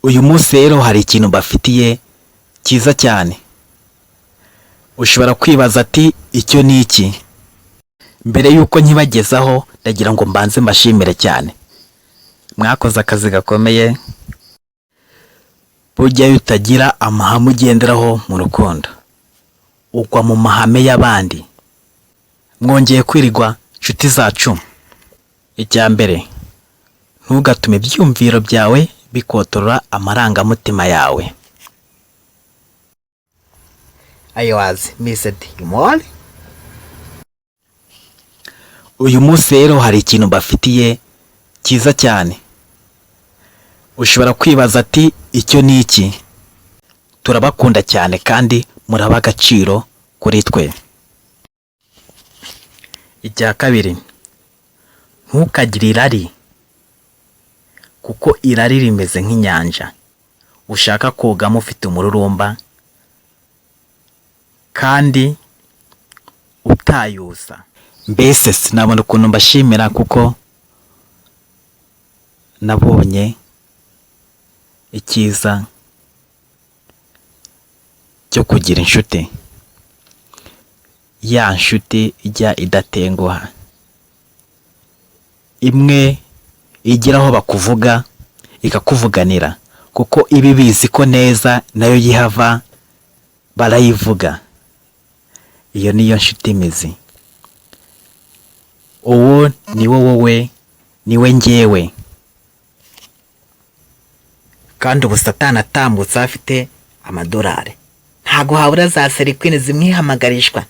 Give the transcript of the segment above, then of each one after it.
Uyu munsi rero hari ikintu bafitiye cyiza cyane. Ushobora kwibaza ati icyo ni iki? Mbere yuko nkibagezaho ndagira ngo mbanze mbashimire cyane. Mwakoze akazi gakomeye. Burya iyo utagira amahame ugenderaho mu rukundo, ugwa mu mahame y'abandi. Mwongeye kwirirwa nshuti zacu. Icya mbere, ntugatume ibyumviro byawe bikotorora amarangamutima yawe. I was missed more. Uyu munsi rero hari ikintu bafitiye cyiza cyane. Ushobora kwibaza ati icyo ni iki? Turabakunda cyane kandi muraba agaciro kuri twe. Icya kabiri, ntukagire irari, kuko irari rimeze nk'inyanja ushaka kogamo ufite umururumba kandi utayusa. Mbese sinabona ukuntu mbashimira kuko nabonye icyiza cyo kugira inshuti. Ya nshuti ijya idatenguha, imwe igira aho bakuvuga ikakuvuganira, kuko ibi bizi ko neza nayo yihava barayivuga. Iyo niyo nshuti mizi. Uwo ni wowe, niwe njyewe. Kandi ubu Satani atambutse afite amadolari, ntago habura za serikwini zimwihamagarishwa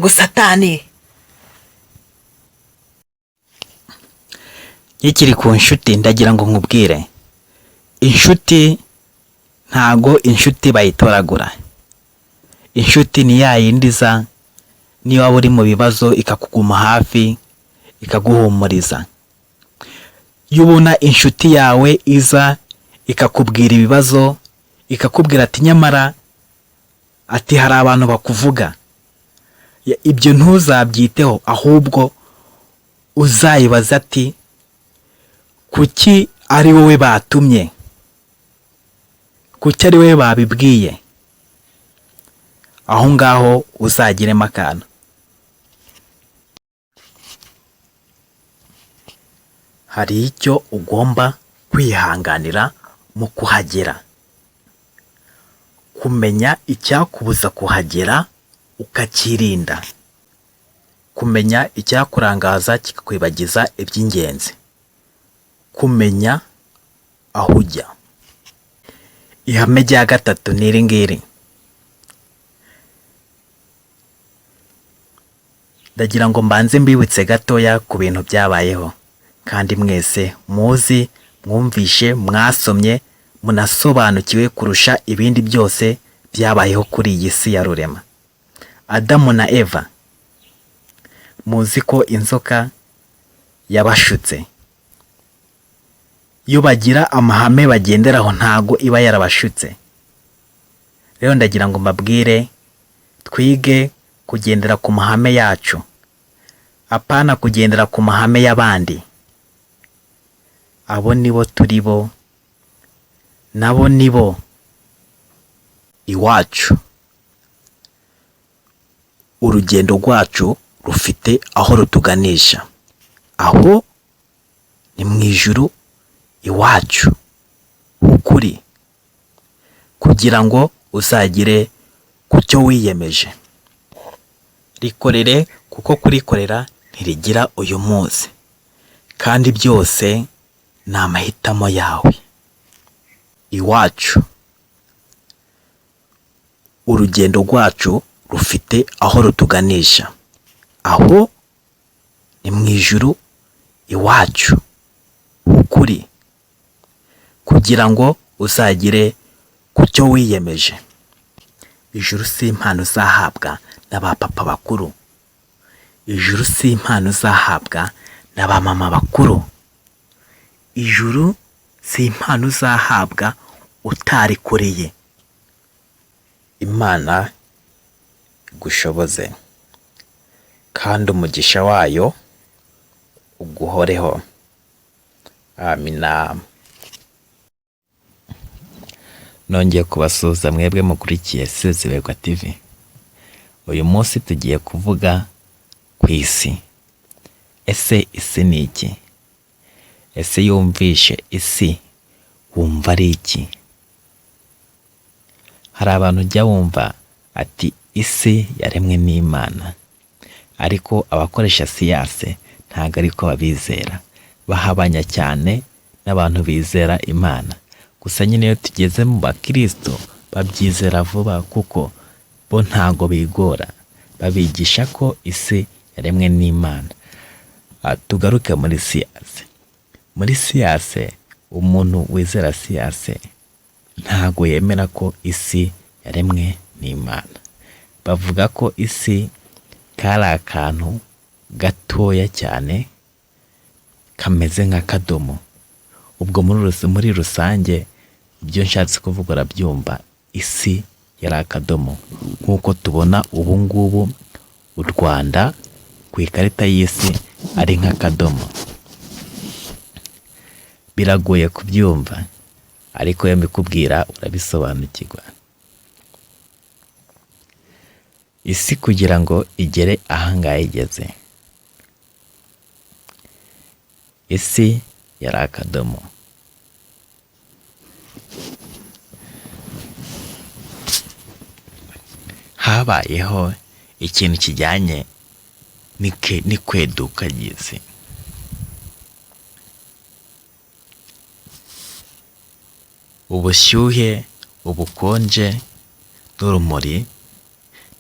ngo Satani. Ikiri ku nshuti ndagira ngo nkubwire, inshuti ntago inshuti bayitoragura. Inshuti ni ya yindiza niba uri mu bibazo ikakuguma hafi ikaguhumuriza. Iyo ubona inshuti yawe iza ikakubwira ibibazo, ikakubwira ati nyamara ati hari abantu bakuvuga, ibyo ntuzabyiteho, ahubwo uzayibaza ati kuki ari wowe batumye, kuki ari wowe babibwiye. Aho ngaho uzagiremo akantu. Hari icyo ugomba kwihanganira mu kuhagera, kumenya icyakubuza kuhagera ukakirinda, kumenya icyakurangaza kikakwibagiza iby'ingenzi, kumenya aho ujya. Ihame rya gatatu ni iri ngiri. Ndagira ngo mbanze mbibutse gatoya ku bintu byabayeho, kandi mwese muzi, mwumvishe, mwasomye, munasobanukiwe kurusha ibindi byose byabayeho kuri iyi si ya rurema. Adamu na Eva, muzi ko inzoka yabashutse. Iyo bagira amahame bagenderaho ntago iba yarabashutse. Rero ndagira ngo mbabwire, twige kugendera ku mahame yacu, apana kugendera ku mahame y'abandi. Abo nibo turi bo, nabo nibo iwacu. Urugendo rwacu rufite aho rutuganisha, aho ni mu ijuru iwacu ukuri, kugira ngo uzagire ku cyo wiyemeje. Rikorere, kuko kurikorera ntirigira uyu munsi, kandi byose ni amahitamo yawe. Iwacu, urugendo rwacu rufite aho rutuganisha, aho ni mu ijuru iwacu ukuri, kugira ngo uzagire ku cyo wiyemeje. Ijuru si impano uzahabwa n'abapapa bakuru, ijuru si impano uzahabwa n'abamama bakuru, ijuru si impano uzahabwa utarikoreye. Imana igushoboze kandi umugisha wayo uguhoreho. Amina. Nongeye kubasuhuza mwebwe mukurikiye Turumirwa TV. Uyu munsi tugiye kuvuga ku isi. Ese isi ni iki? Ese yumvishe isi wumva ari iki? Hari abantu ujya wumva ati isi yaremwe n'Imana, ariko abakoresha siyanse ntabwo ariko babizera. Bahabanya cyane n'abantu bizera Imana. Gusa nyine iyo tugeze mu bakristo babyizera vuba, kuko bo ntago bigora. Babigisha ko isi yaremwe n'Imana. Tugaruke muri siyanse. Muri siyanse, umuntu wizera siyanse ntago yemera ko isi yaremwe n'Imana. Bavuga ko isi kari akantu gatoya cyane kameze nk'akadomo. Ubwo muri rusange ibyo nshatse kuvuga urabyumva. Isi yari akadomo, nk'uko tubona ubu ngubu u Rwanda ku ikarita y'isi ari nk'akadomo. Biragoye kubyumva, ariko iyo mbikubwira urabisobanukirwa. Isi kugira ngo igere ahangaha igeze, isi yari akadomo. Habayeho ikintu kijyanye n'ikweduka ry'isi. Ubushyuhe, ubukonje n'urumuri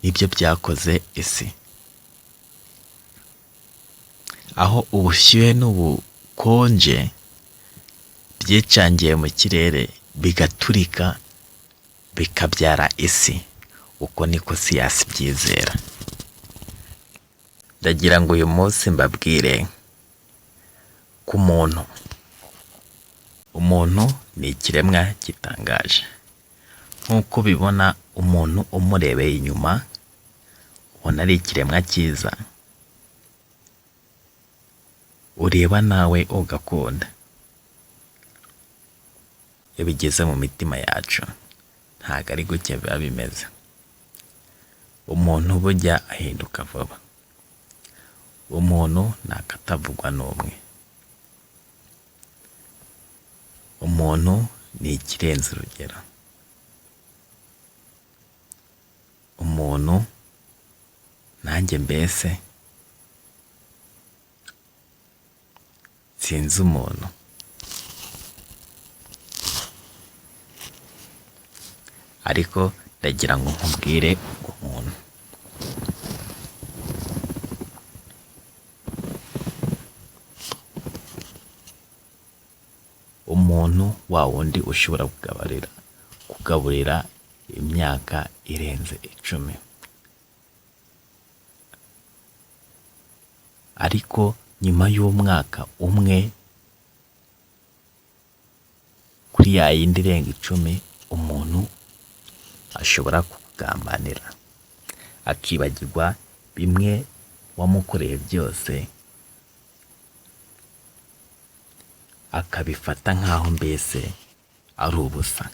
nibyo byakoze isi. Aho ubushyuhe n'ubukonje byicangiye mu kirere bigaturika bikabyara isi. Uko niko siyansi byizera. Ndagira ngo uyu munsi mbabwire ku muntu. Umuntu ni ikiremwa gitangaje. Nk'uko bibona, umuntu umurebeye inyuma ubona ari ikiremwa cyiza, ureba nawe ugakunda. Iyo bigeze mu mitima yacu ntabwo ari gutya biba bimeze. Umuntu bujya ahinduka vuba. Umuntu ntakatavugwa n'umwe. Umuntu ni ikirenze urugero. Umuntu nanjye mbese sinzi umuntu. Ariko ndagira ngo nkubwire umuntu. Umuntu wa wundi ushobora kugaburira imyaka irenze 10. Ariko nyuma y'umwaka umwe kuri ya yindi irenga 10, umuntu ashobora kukugambanira, akibagirwa bimwe wamukoreye byose, akabifata nk'aho mbese ari ubusa.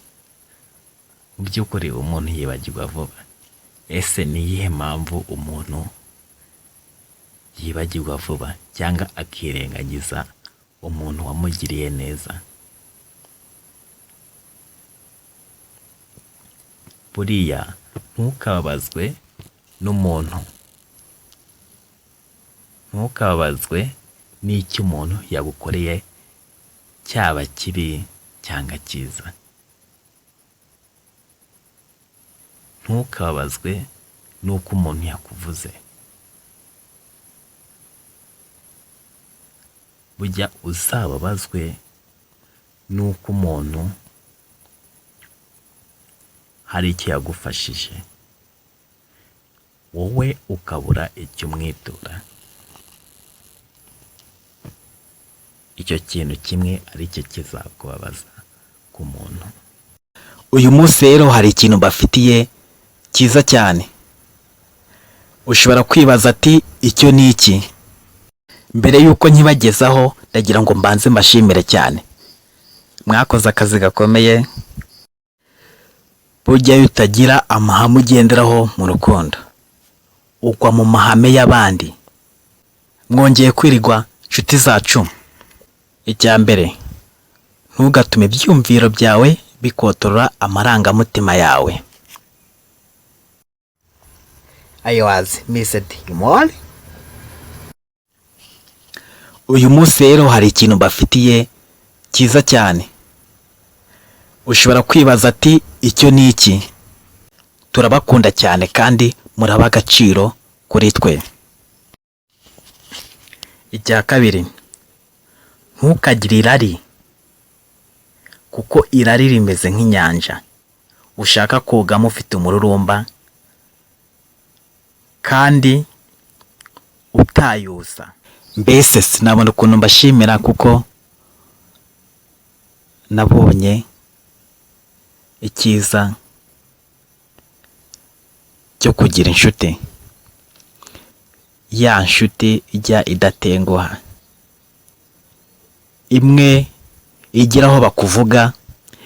Mu by'ukuri umuntu yibagirwa vuba. Ese ni iyihe mpamvu umuntu yibagirwa vuba cyangwa akirengagiza umuntu wamugiriye neza? Buriya ntukababazwe n'umuntu. Ntukababazwe n'icyo umuntu yagukoreye, cyaba kibi cyangwa cyiza. Ntukababazwe n'uko umuntu yakuvuze. Bujya uzababazwe n'uko umuntu hari icyo yagufashije, wowe ukabura icyo umwitura. Icyo kintu kimwe ari cyo kizakubabaza ku muntu. Uyu munsi rero hari ikintu bafitiye cyiza cyane. Ushobora kwibaza ati icyo ni iki? Mbere yuko nkibagezaho ndagira ngo mbanze mbashimire cyane. Mwakoze akazi gakomeye. burya iyo utagira amahame ugenderaho mu rukundo ugwa mu mahame y'abandi. Mwongeye kwirirwa nshuti zacu. Icya mbere, ntugatume ibyumviro byawe bikotorora amarangamutima yawe. I was missed more. Uyu munsi rero hari ikintu bafitiye cyiza cyane. Ushobora kwibaza ati icyo ni iki? Turabakunda cyane kandi muraba agaciro kuri twe. Icya kabiri, ntukagire irari, kuko irari rimeze nk'inyanja ushaka kogamo ufite umururumba kandi utayusa. Mbese sinabona ukuntu mbashimira kuko nabonye icyiza cyo kugira inshuti. Ya nshuti ijya idatenguha, imwe igira aho bakuvuga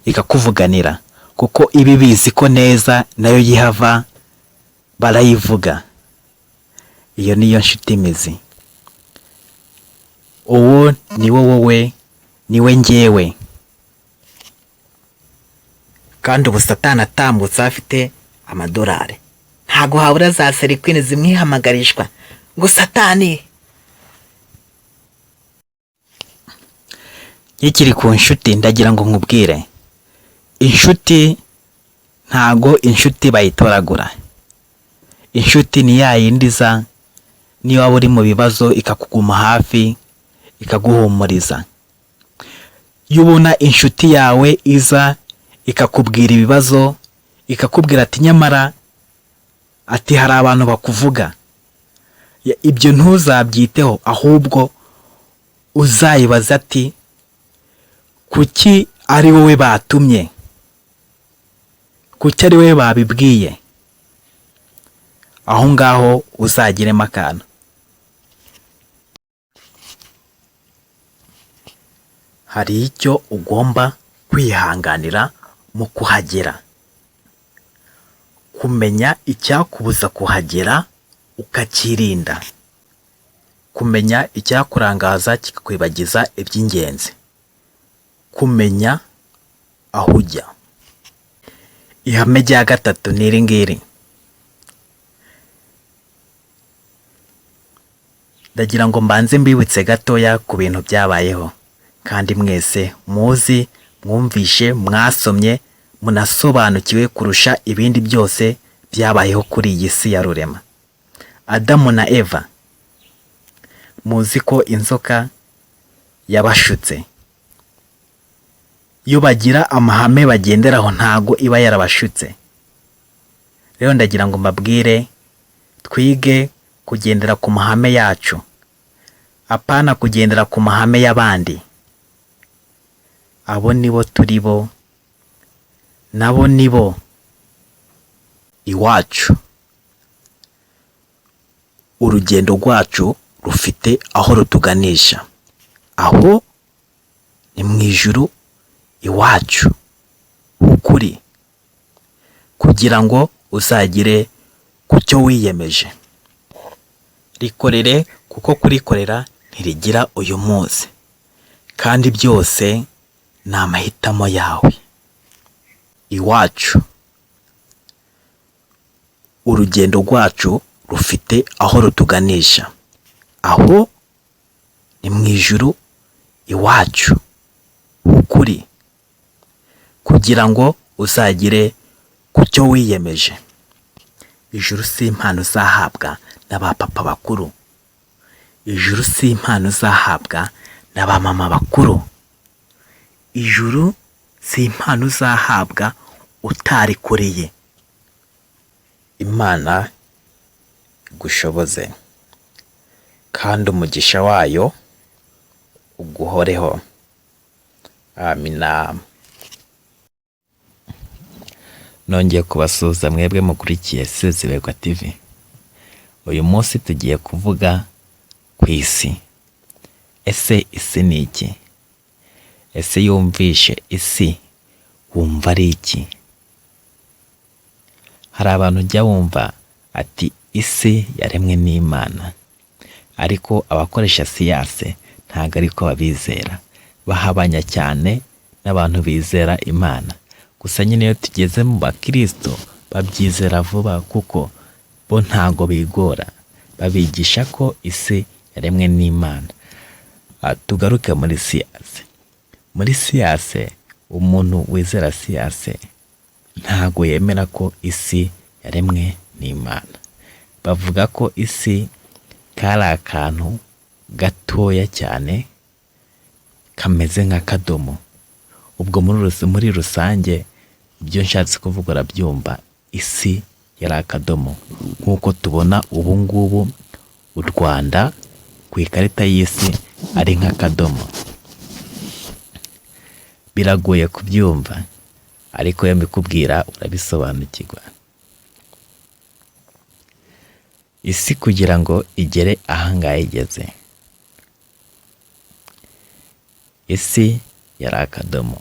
ikakuvuganira, kuko ibi bizi ko neza nayo yihava barayivuga. Iyo niyo nshuti imizi. Uwo ni wowe, niwe njyewe. Kandi ubu Satani atambutse afite amadolari, ntago habura za serikwini zimwihamagarishwa ngo Satani. Ikiri ku nshuti ndagira ngo nkubwire, inshuti ntago inshuti bayitoragura. Inshuti ni ya yindi iza niyo waba uri mu bibazo ikakuguma hafi ikaguhumuriza. Iyo ubona inshuti yawe iza ikakubwira ibibazo, ikakubwira ati nyamara ati hari abantu bakuvuga, ibyo ntuzabyiteho, ahubwo uzayibaza ati kuki ari wowe batumye, kuki ari wowe babibwiye. Aho ngaho uzagiremo akantu. Hari icyo ugomba kwihanganira mu kuhagera, kumenya icyakubuza kuhagera ukakirinda, kumenya icyakurangaza kikakwibagiza iby'ingenzi, kumenya aho ujya. Ihame rya gatatu ni iri ngiri. Ndagira ngo mbanze mbibutse gatoya ku bintu byabayeho, kandi mwese muzi, mwumvishe, mwasomye, munasobanukiwe kurusha ibindi byose byabayeho kuri iyi si ya rurema. Adamu na Eva, muzi ko inzoka yabashutse. Iyo bagira amahame bagenderaho ntago iba yarabashutse. Rero ndagira ngo mbabwire, twige kugendera ku mahame yacu, apana kugendera ku mahame y'abandi. Abo nibo turi bo, nabo nibo iwacu. Urugendo rwacu rufite aho rutuganisha, aho ni mu ijuru iwacu ukuri, kugira ngo uzagire ku cyo wiyemeje. Rikorere, kuko kurikorera ntirigira uyu munsi, kandi byose ni amahitamo yawe. Iwacu, urugendo rwacu rufite aho rutuganisha, aho ni mu ijuru iwacu ukuri, kugira ngo uzagire ku cyo wiyemeje. Ijuru si impano uzahabwa n'abapapa bakuru, ijuru si impano uzahabwa n'abamama bakuru, ijuru si impano uzahabwa utarikoreye. Imana igushoboze kandi umugisha wayo uguhoreho. Amina. Nongeye kubasuhuza mwebwe mukurikiye Turumirwa TV. Uyu munsi tugiye kuvuga ku isi. Ese isi ni iki? Ese yumvishe isi wumva ari iki? hari abantu ujya wumva ati isi yaremwe n'Imana, ariko abakoresha siyanse ntabwo ariko babizera, bahabanya cyane n'abantu bizera Imana. Gusa nyine iyo tugeze mu bakristo babyizera vuba, kuko bo ntago bigora, babigisha ko isi yaremwe n'Imana. Tugaruke muri siyanse. Muri siyanse, umuntu wizera siyanse ntago yemera ko isi yaremwe n'Imana. Bavuga ko isi kari akantu gatoya cyane kameze nk'akadomo. Ubwo muri rusange ibyo nshatse kuvuga urabyumva, isi yari akadomo. Nk'uko tubona ubu ngubu u Rwanda ku ikarita y'isi ari nk'akadomo. Biragoye kubyumva, ariko iyo mbikubwira urabisobanukirwa. Isi kugira ngo igere ahangaha igeze, isi yari akadomo.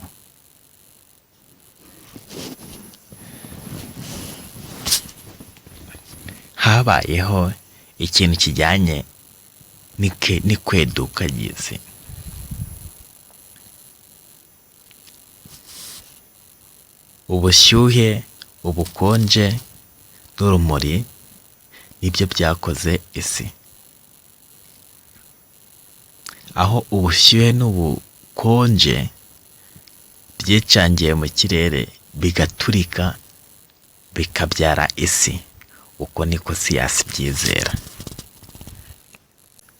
Habayeho ikintu kijyanye n'ikweduka ry'isi. Ubushyuhe, ubukonje n'urumuri nibyo byakoze isi. Aho ubushyuhe n'ubukonje byicangiye mu kirere bigaturika bikabyara isi. Uko niko siyansi byizera.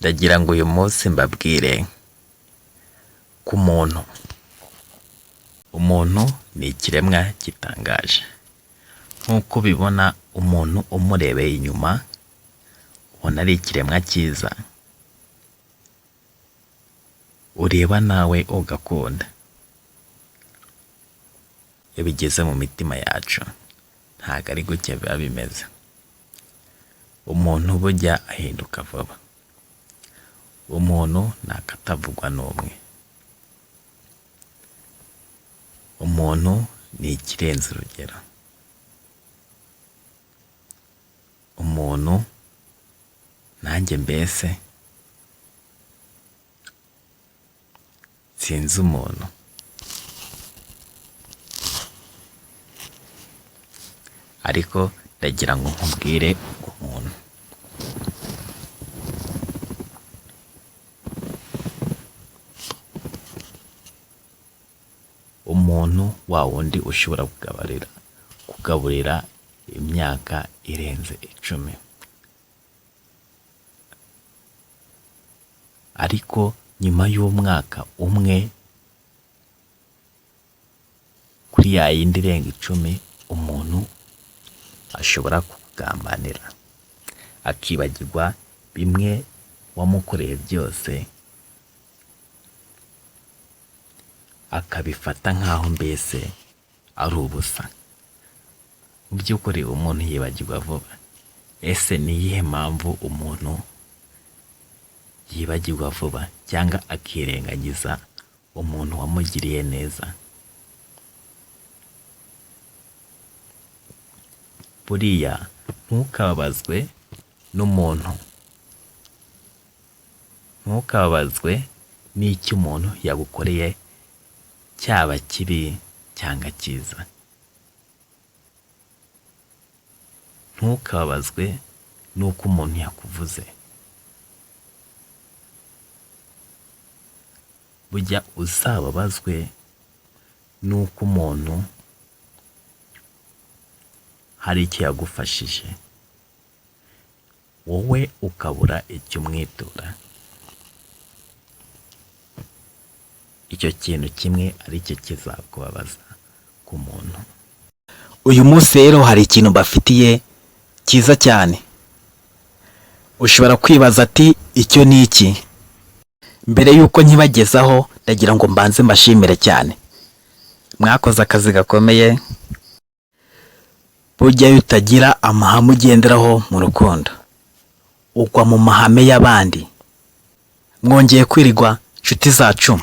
Ndagira ngo uyu munsi mbabwire ku muntu. Umuntu ni ikiremwa gitangaje. Nk'uko bibona, umuntu umurebeye inyuma ubona ari ikiremwa cyiza, ureba nawe ugakunda. Iyo bigeze mu mitima yacu ntabwo ari gutya biba bimeze. Umuntu bujya ahinduka vuba. Umuntu ntakatavugwa n'umwe. Umuntu ni ikirenze urugero. Umuntu nanjye mbese sinzi umuntu. Ariko ndagira ngo nkubwire umuntu. Umuntu wa wundi ushobora kugaburira imyaka irenze 10. Ariko nyuma y'umwaka umwe kuri ya yindi irenga 10, umuntu ashobora kugambanira, akibagirwa bimwe wamukoreye byose, akabifata nk'aho mbese ari ubusa. Mu by'ukuri umuntu yibagirwa vuba. Ese ni iyihe mpamvu umuntu yibagirwa vuba cyangwa akirengagiza umuntu wamugiriye neza? Buriya ntukababazwe n'umuntu, ntukababazwe n'icyo umuntu yagukoreye, cyaba kibi cyangwa cyiza. Ntukababazwe n'uko umuntu yakuvuze. Bujya uzababazwe n'uko umuntu hari icyo yagufashije, wowe ukabura icyo umwitura. Icyo kintu kimwe ari cyo kizakubabaza ku muntu. Uyu munsi rero hari ikintu bafitiye cyiza cyane. Ushobora kwibaza ati icyo ni iki? Mbere yuko nkibagezaho ndagira ngo mbanze mbashimire cyane. Mwakoze akazi gakomeye. Burya iyo utagira amahame ugenderaho mu rukundo, ugwa mu mahame y'abandi. Mwongeye kwirirwa nshuti zacu.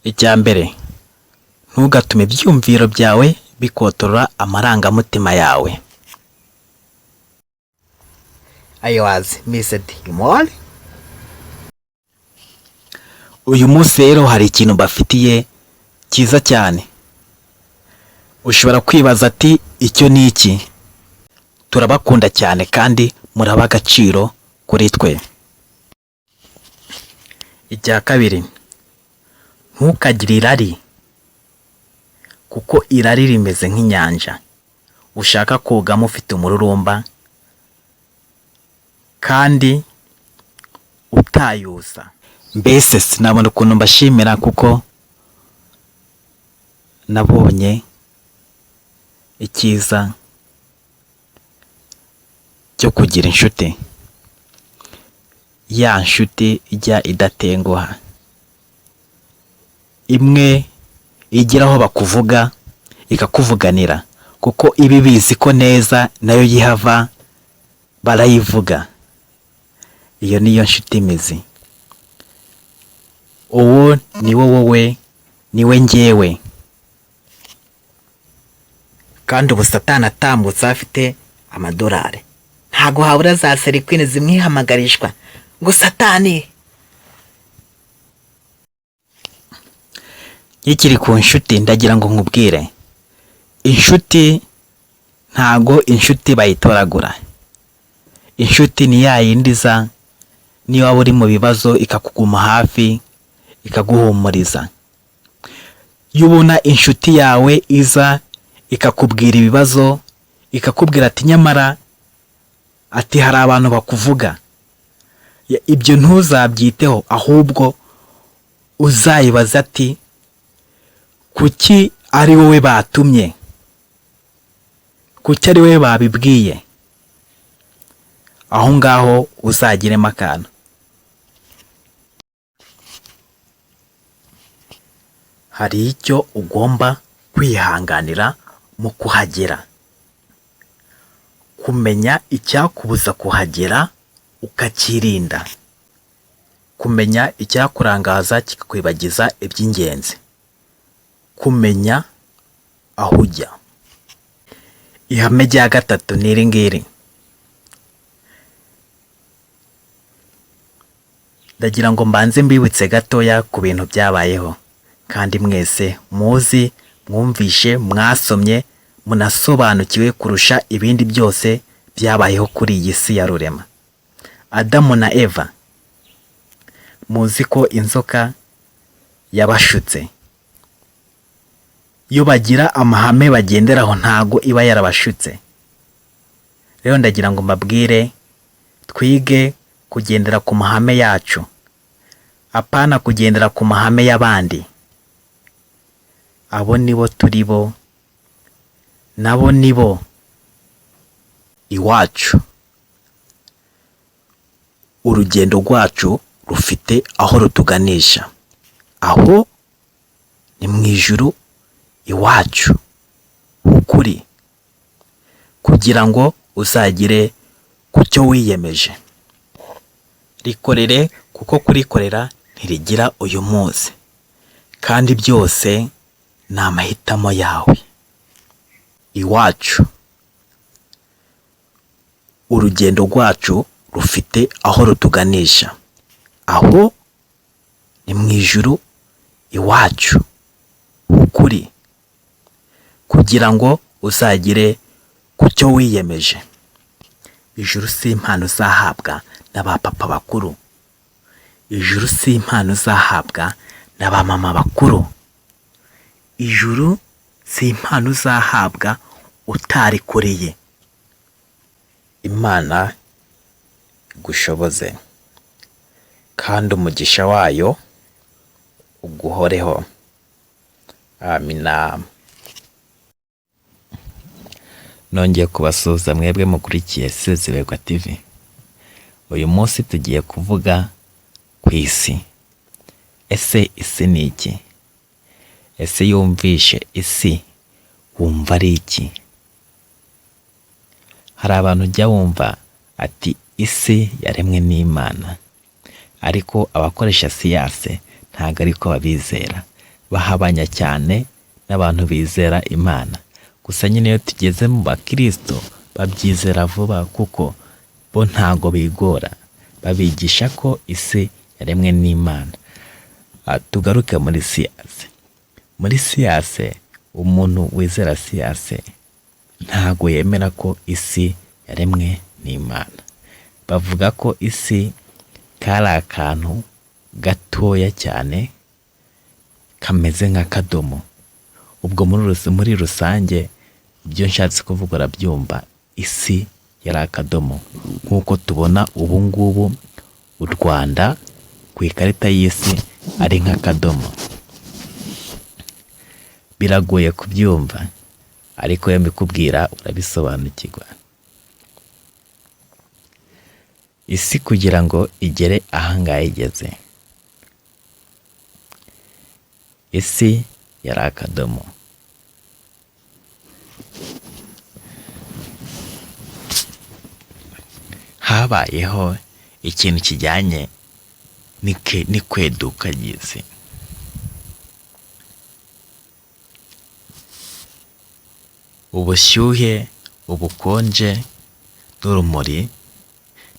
Icya mbere, ntugatume ibyumviro byawe bikotorora amarangamutima yawe. I was missed him all. Uyu munsi rero hari ikintu bafitiye cyiza cyane. Ushobora kwibaza ati icyo ni iki? Turabakunda cyane kandi muraba agaciro kuri twe. Icya kabiri, ntukagire irari, kuko irari rimeze nk'inyanja ushaka kogamo ufite umururumba kandi utayusa. Mbese sinabona ukuntu mbashimira kuko nabonye icyiza cyo kugira inshuti, ya nshuti ijya idatenguha, imwe igira aho bakuvuga ikakuvuganira, kuko ibi bizi ko neza nayo yihava barayivuga. Iyo niyo nshuti imizi. Uwo ni wowe, niwe njyewe. Kandi ubu Satani atambutse afite amadolari, ntago habura za serikwini zimwihamagarishwa ngo Satani. Ikiri ku nshuti ndagira ngo nkubwire, inshuti ntago inshuti bayitoragura. Inshuti ni ya yindi iza niyo waba uri mu bibazo ikakuguma hafi ikaguhumuriza. Iyo ubona inshuti yawe iza ikakubwira ibibazo, ikakubwira ati nyamara ati hari abantu bakuvuga, ibyo ntuzabyiteho, ahubwo uzayibaza ati kuki ari wowe batumye, kuki ari wowe babibwiye. Aho ngaho uzagiremo akantu. Hari icyo ugomba kwihanganira mu kuhagera, kumenya icyakubuza kuhagera ukakirinda, kumenya icyakurangaza kikakwibagiza iby'ingenzi, kumenya aho ujya. Ihame rya gatatu ni iri ngiri. Ndagira ngo mbanze mbibutse gatoya ku bintu byabayeho, kandi mwese muzi, mwumvishe, mwasomye, munasobanukiwe kurusha ibindi byose byabayeho kuri iyi si ya rurema. Adamu na Eva, muzi ko inzoka yabashutse. Iyo bagira amahame bagenderaho ntago iba yarabashutse. Rero ndagira ngo mbabwire, twige kugendera ku mahame yacu, apana kugendera ku mahame y'abandi. Abo nibo turi bo, nabo nibo iwacu. Urugendo rwacu rufite aho rutuganisha, aho ni mu ijuru iwacu ukuri, kugira ngo uzagire ku cyo wiyemeje. Rikorere, kuko kurikorera ntirigira uyu munsi, kandi byose ni amahitamo yawe. Iwacu, urugendo rwacu rufite aho rutuganisha, aho ni mu ijuru iwacu ukuri, kugira ngo uzagire ku cyo wiyemeje. Ijuru si impano uzahabwa n'abapapa bakuru, ijuru si impano uzahabwa n'abamama bakuru, ijuru si impano uzahabwa utarikoreye. Imana igushoboze kandi umugisha wayo uguhoreho. Amina. Nongeye kubasuhuza mwebwe mukurikiye Turumirwa TV. Uyu munsi tugiye kuvuga ku isi. Ese isi ni iki? Ese yumvishe isi wumva ari iki? Hari abantu ujya wumva ati isi yaremwe n'Imana, ariko abakoresha siyanse ntago ariko babizera. Bahabanya cyane n'abantu bizera Imana. Gusa nyine iyo tugeze mu bakristo babyizera vuba, kuko bo ntago bigora, babigisha ko isi yaremwe n'Imana. Tugaruke muri siyanse. Muri siyanse, umuntu wizera siyanse ntago yemera ko isi yaremwe n'Imana. Bavuga ko isi kari akantu gatoya cyane kameze nk'akadomo. Ubwo muri rusange ibyo nshatse kuvuga urabyumva, isi yari akadomo nk'uko tubona ubu ngubu u Rwanda ku ikarita y'isi ari nk'akadomo. Biragoye kubyumva, ariko iyo mbikubwira urabisobanukirwa. Isi kugira ngo igere ahangaha igeze, isi yari akadomo. Habayeho ikintu kijyanye n'ikweduka ry'isi. Ubushyuhe, ubukonje n'urumuri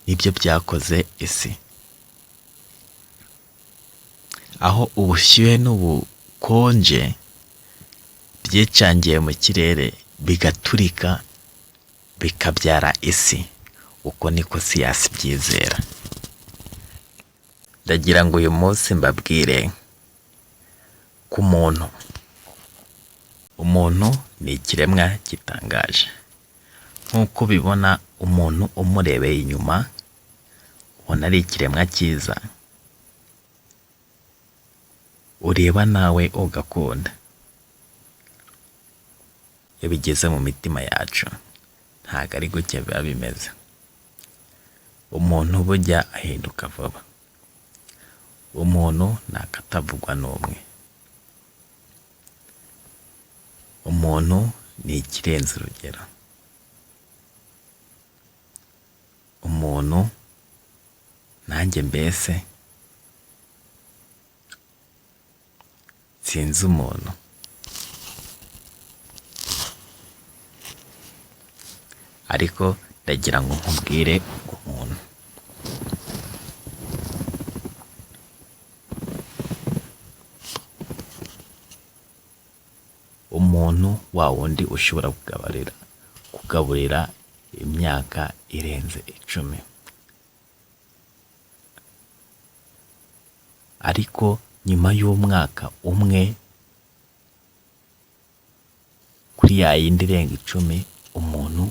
nibyo byakoze isi. Aho ubushyuhe n'ubukonje byicangiye mu kirere bigaturika bikabyara isi. Uko niko siyansi byizera. Ndagira ngo uyu munsi mbabwire ku muntu. Umuntu ni ikiremwa gitangaje. Nk'uko bibona, umuntu umurebeye inyuma ubona ari ikiremwa cyiza, ureba nawe ugakunda. Iyo bigeze mu mitima yacu ntago ari gutya biba bimeze. Umuntu bujya ahinduka vuba. Umuntu ntakatavugwa n'umwe. Umuntu ni ikirenze urugero. Umuntu nanjye mbese sinzi umuntu. Ariko ndagira ngo nkubwire umuntu. Umuntu wa wundi ushobora kugaburira imyaka irenze 10. Ariko nyuma y'umwaka umwe kuri ya yindi irenga 10, umuntu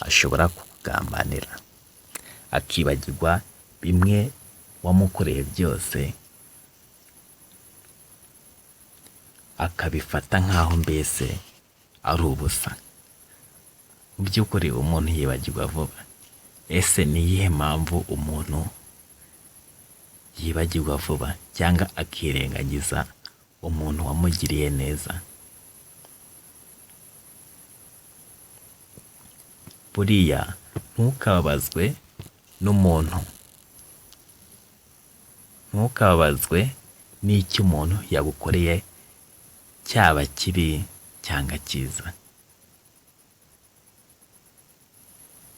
ashobora kukugambanira akibagirwa bimwe wamukoreye byose, akabifata nk'aho mbese ari ubusa. Mu by'ukuri umuntu yibagirwa vuba. Ese ni iyihe mpamvu umuntu yibagirwa vuba cyangwa akirengagiza umuntu wamugiriye neza? Buriya ntukababazwe n'umuntu, ntukababazwe n'icyo umuntu yagukoreye, cyaba kibi cyangwa cyiza.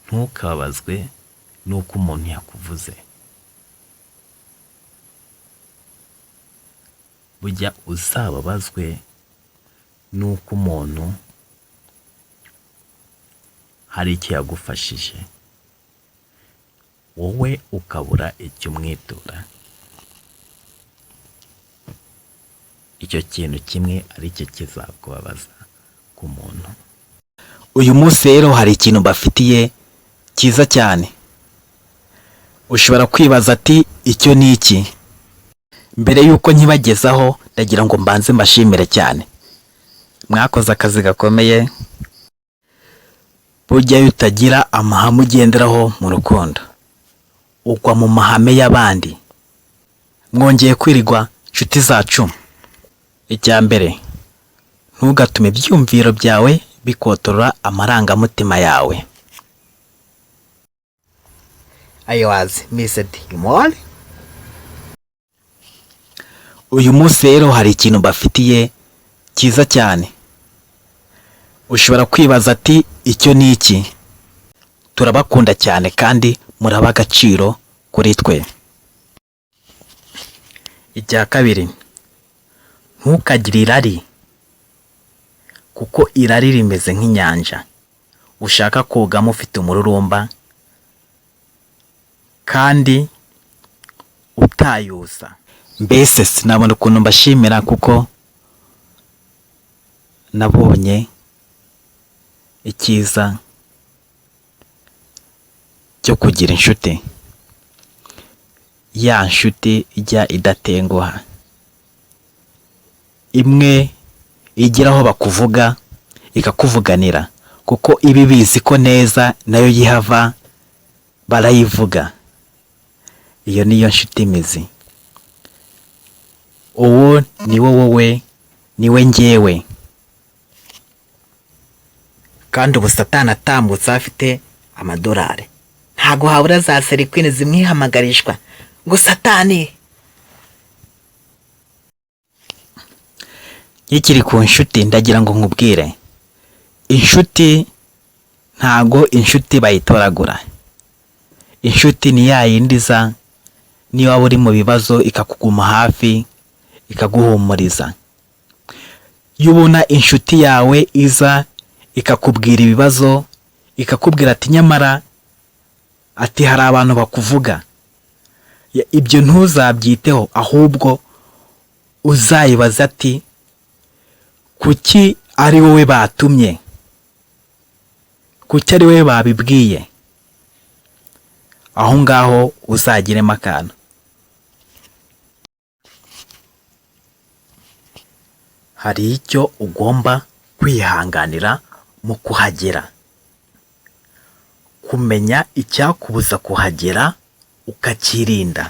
Ntukababazwe n'uko umuntu yakuvuze. Bujya uzababazwe n'uko umuntu hari icyo yagufashije, wowe ukabura icyo umwitura. Icyo kintu kimwe ari cyo kizakubabaza ku muntu. Uyu munsi rero hari ikintu bafitiye cyiza cyane. Ushobora kwibaza ati icyo ni iki? Mbere yuko nkibagezaho ndagira ngo mbanze mbashimire cyane. Mwakoze akazi gakomeye. Burya utagira amahame ugenderaho mu rukundo, ugwa mu mahame y'abandi. Mwongeye kwirirwa nshuti zacu. Icya mbere, ntugatume ibyumviro byawe bikotorora amarangamutima yawe. I was missed more. Uyu munsi rero hari ikintu bafitiye cyiza cyane. Ushobora kwibaza ati icyo ni iki? turabakunda cyane kandi muraba agaciro kuri twe. Icya kabiri, ntukagire irari, kuko irari rimeze nk'inyanja ushaka kogamo ufite umururumba kandi utayusa. Mbese sinabona ukuntu mbashimira kuko nabonye icyiza cyo kugira inshuti, ya nshuti ijya idatenguha, imwe igira aho bakuvuga ikakuvuganira, kuko ibi bizi ko neza nayo yihava barayivuga. Iyo niyo nshuti mizi. Uwo niwo wowe, niwe njyewe. Kandi ubu Satani atambutse afite amadolari, ntago habura za serikwini zimwihamagarishwa ngo Satani. Ikiri ku nshuti ndagira ngo nkubwire, inshuti ntago inshuti bayitoragura. Inshuti ni ya yindi iza niyo waba uri mu bibazo ikakuguma hafi ikaguhumuriza. Iyo ubona inshuti yawe iza ikakubwira ibibazo, ikakubwira ati nyamara ati hari abantu bakuvuga, ibyo ntuzabyiteho, ahubwo uzayibaza ati kuki ari wowe batumye, kuki ari wowe babibwiye. Aho ngaho uzagiremo akantu. Hari icyo ugomba kwihanganira mu kuhagera, kumenya icyakubuza kuhagera ukakirinda,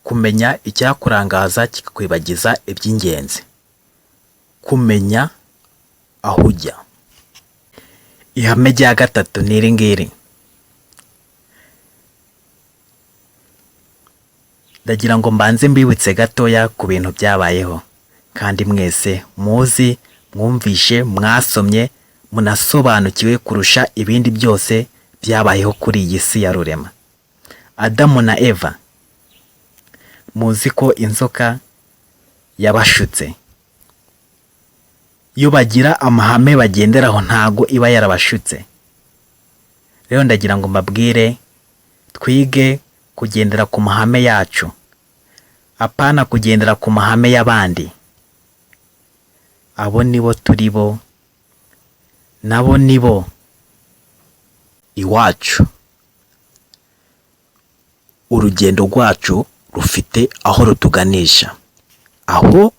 kumenya icyakurangaza kikakwibagiza iby'ingenzi, kumenya aho ujya. Ihame rya gatatu ni iri ngiri. Ndagira ngo mbanze mbibutse gatoya ku bintu byabayeho, kandi mwese muzi, mwumvishe, mwasomye, munasobanukiwe kurusha ibindi byose byabayeho kuri iyi si ya rurema. Adamu na Eva, muzi ko inzoka yabashutse. Iyo bagira amahame bagenderaho ntago iba yarabashutse. Rero ndagira ngo mbabwire, twige kugendera ku mahame yacu, apana kugendera ku mahame y'abandi. Abo nibo turi bo, nabo nibo iwacu. Urugendo rwacu rufite aho rutuganisha, aho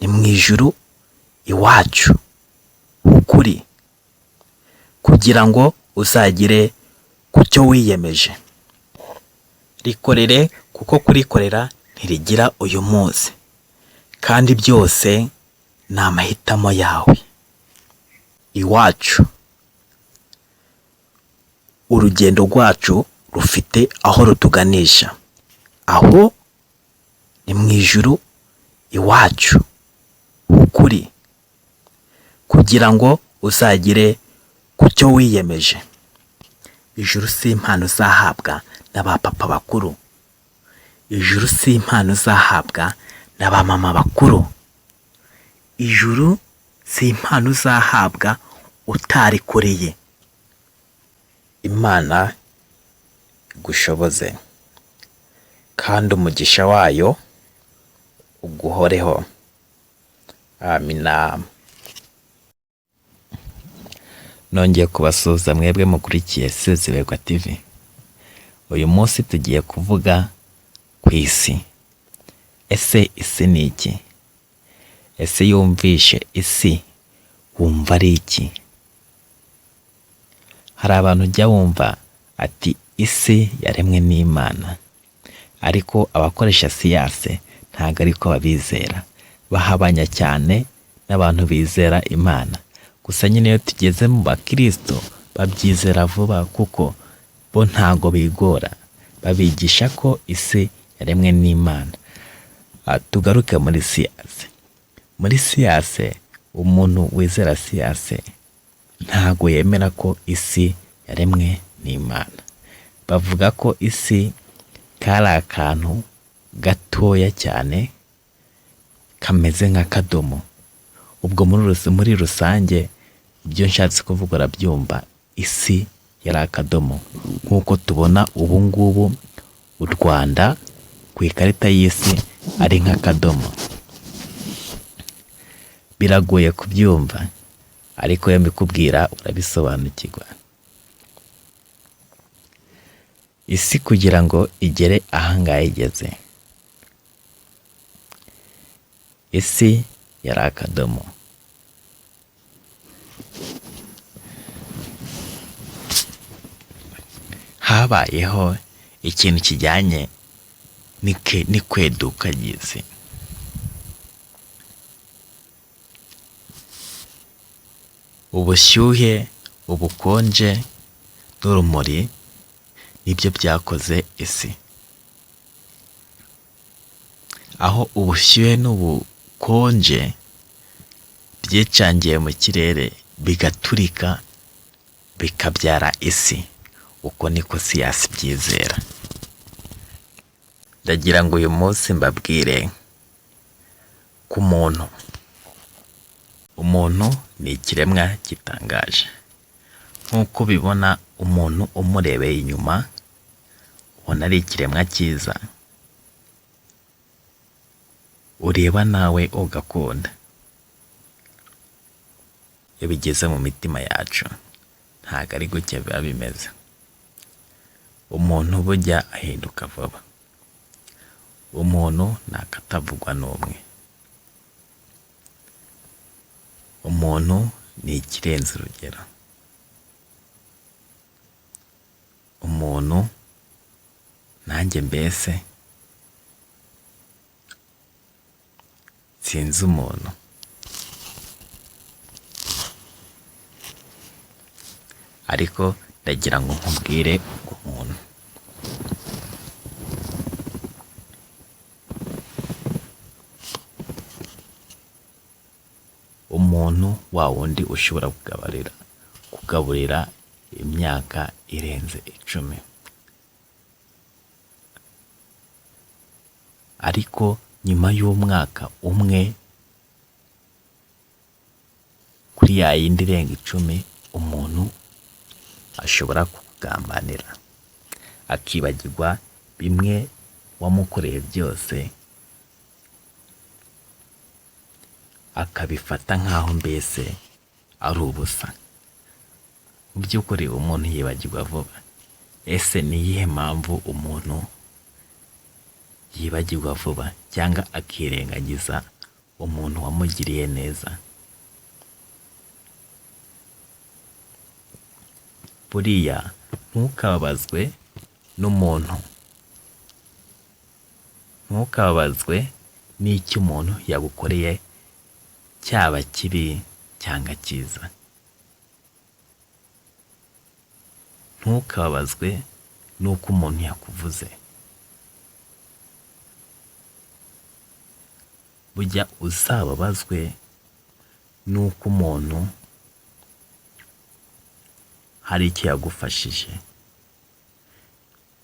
ni mu ijuru iwacu ukuri, kugira ngo uzagire ku cyo wiyemeje. Rikorere, kuko kurikorera ntirigira uyu munsi, kandi byose ni amahitamo yawe. Iwacu, urugendo rwacu rufite aho rutuganisha, aho ni mu ijuru iwacu ukuri, kugira ngo uzagire ku cyo wiyemeje. Ijuru si impano uzahabwa n'abapapa bakuru, ijuru si impano uzahabwa n'abamama bakuru, ijuru si impano uzahabwa utarikoreye. Imana igushoboze kandi umugisha wayo uguhoreho. Amina. Nongeye kubasuhuza mwebwe mukurikiye Turumirwa TV. Uyu munsi tugiye kuvuga ku isi. Ese isi ni iki? Ese yumvishe isi wumva ari iki? Hari abantu ujya wumva ati isi yaremwe n'Imana, ariko abakoresha siyanse ntabwo ariko babizera. Bahabanya cyane n'abantu bizera Imana. Gusa nyine iyo tugeze mu bakristo babyizera vuba, kuko bo ntago bigora. Babigisha ko isi yaremwe n'Imana. Tugaruke muri siyanse. Muri siyanse, umuntu wizera siyanse ntago yemera ko isi yaremwe n'Imana. Bavuga ko isi kari akantu gatoya cyane kameze nk'akadomo. Ubwo muri rusange ibyo nshatse kuvuga urabyumva, isi yari akadomo nk'uko tubona ubu ngubu u Rwanda ku ikarita y'isi ari nk'akadomo. Biragoye kubyumva ariko iyo mbikubwira urabisobanukirwa. Isi kugira ngo igere ahangaha igeze, isi yari akadomo. Habayeho ikintu kijyanye n'ikweduka ry'isi. Ubushyuhe, ubukonje n'urumuri nibyo byakoze isi. Aho ubushyuhe n'ubukonje byicangiye mu kirere bigaturika bikabyara isi. Uko niko siyansi byizera. Ndagira ngo uyu munsi mbabwire ku muntu. Umuntu ni ikiremwa gitangaje. Nk'uko ubibona, umuntu umurebeye inyuma ubona ari ikiremwa cyiza, ureba nawe ugakunda. Iyo bigeze mu mitima yacu ntabwo ari gutya biba bimeze. Umuntu bujya ahinduka vuba. Umuntu ntakatavugwa n'umwe. Umuntu ni ikirenze urugero. Umuntu nanjye mbese sinzi umuntu. Ariko ndagira ngo nkubwire umuntu. Umuntu wa wundi ushobora kugaburira imyaka irenze 10. Ariko nyuma y'umwaka umwe kuri ya yindi irenga 10, umuntu ashobora kukugambanira akibagirwa bimwe wamukoreye byose, akabifata nk'aho mbese ari ubusa. Mu by'ukuri umuntu yibagirwa vuba. Ese ni iyihe mpamvu umuntu yibagirwa vuba cyangwa akirengagiza umuntu wamugiriye neza? Buriya ntukababazwe n'umuntu, ntukababazwe n'icyo umuntu yagukoreye, cyaba kibi cyangwa cyiza. Ntukababazwe n'uko umuntu yakuvuze. Bujya uzababazwe n'uko umuntu hari icyo yagufashije,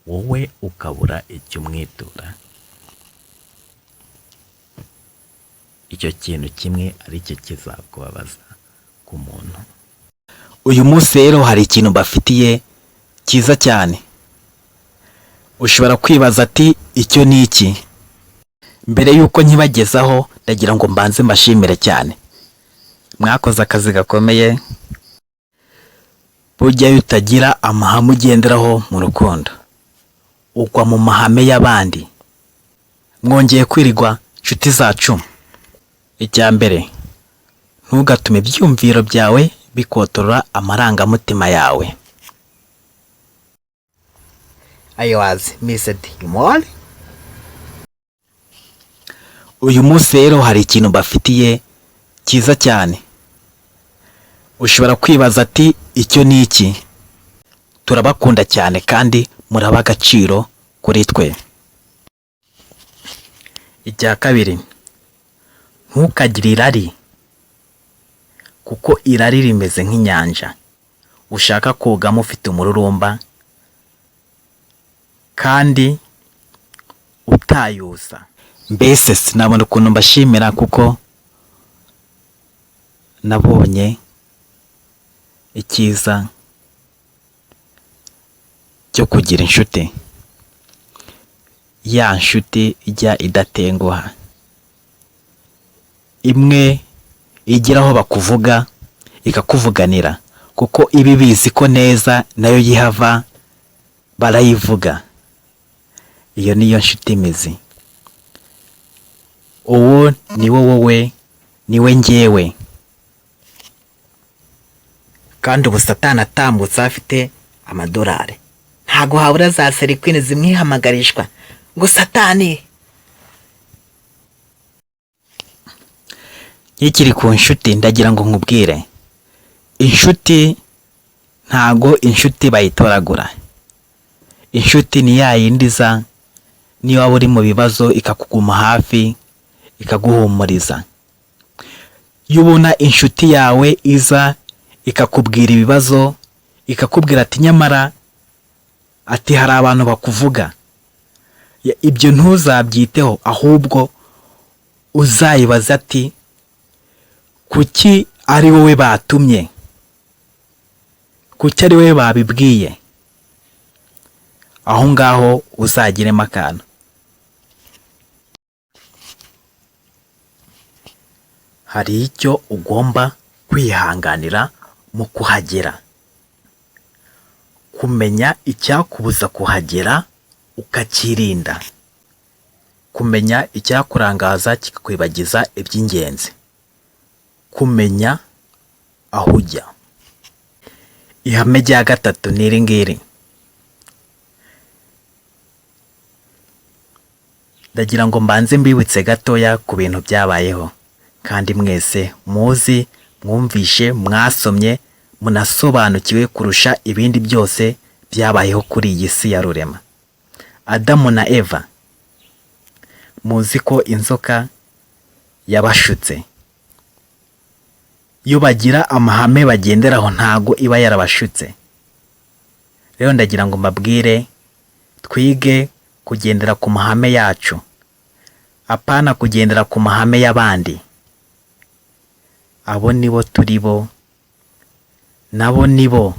wowe ukabura icyo umwitura. Icyo kintu kimwe ari cyo kizakubabaza ku muntu. Uyu munsi rero hari ikintu bafitiye cyiza cyane. Ushobora kwibaza ati icyo ni iki? Mbere yuko nkibagezaho ndagira ngo mbanze mbashimire cyane. Mwakoze akazi gakomeye. Burya utagira amahame ugenderaho mu rukundo, ugwa mu mahame y'abandi. Mwongeye kwirigwa nshuti zacu. Icya mbere, ntugatume ibyumviro byawe bikotorora amarangamutima yawe. I was missed more. Uyu munsi rero hari ikintu bafitiye cyiza cyane. Ushobora kwibaza ati icyo ni iki? Turabakunda cyane kandi muraba agaciro kuri twe. Icya kabiri, ntukagire irari, kuko irari rimeze nk'inyanja. ushaka kogamo ufite umururumba kandi utayusa. Mbese sinabona ukuntu mbashimira kuko nabonye icyiza cyo kugira inshuti, ya nshuti ijya idatenguha, imwe igira aho bakuvuga ikakuvuganira kuko ibi bizi ko neza nayo yihava barayivuga. Iyo niyo nshuti mizi. Uwo niwo wowe, niwe njyewe. Kandi ubu Satani atambutse afite amadolari, ntago habura za serikwini zimwihamagarishwa ngo Satani. Ikiri ku nshuti ndagira ngo nkubwire, inshuti ntago inshuti bayitoragura. Inshuti ni ya yindi iza niyo waba uri mu bibazo ikakuguma hafi ikaguhumuriza. Iyo ubona inshuti yawe iza ikakubwira ibibazo, ikakubwira ati nyamara ati hari abantu bakuvuga, ibyo ntuzabyiteho, ahubwo uzayibaza ati kuki ari wowe batumye, kuki ari wowe babibwiye. Aho ngaho uzagiremo akantu. Hari icyo ugomba kwihanganira mu kuhagera, kumenya icyakubuza kuhagera ukakirinda, kumenya icyakurangaza kikakwibagiza iby'ingenzi, kumenya aho ujya. Ihame rya gatatu ni iri ngiri. Ndagira ngo mbanze mbibutse gatoya ku bintu byabayeho, kandi mwese muzi, mwumvishe, mwasomye, munasobanukiwe kurusha ibindi byose byabayeho kuri iyi si ya rurema. Adamu na Eva, muzi ko inzoka yabashutse. Iyo bagira amahame bagenderaho ntago iba yarabashutse. Rero ndagira ngo mbabwire, twige kugendera ku mahame yacu, apana kugendera ku mahame y'abandi. Abo nibo turi bo, nabo nibo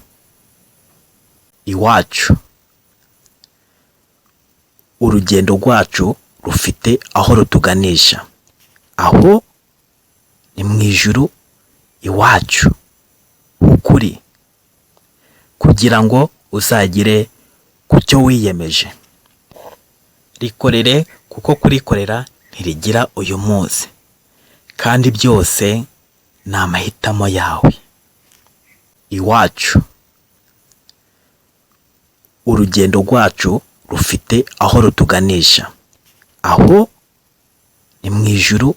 iwacu. Urugendo rwacu rufite aho rutuganisha, aho ni mu ijuru iwacu ukuri, kugira ngo uzagire ku cyo wiyemeje. Rikorere kuko kurikorera ntirigira uyu munsi, kandi byose ni amahitamo yawe. Iwacu, urugendo rwacu rufite aho rutuganisha, aho ni mu ijuru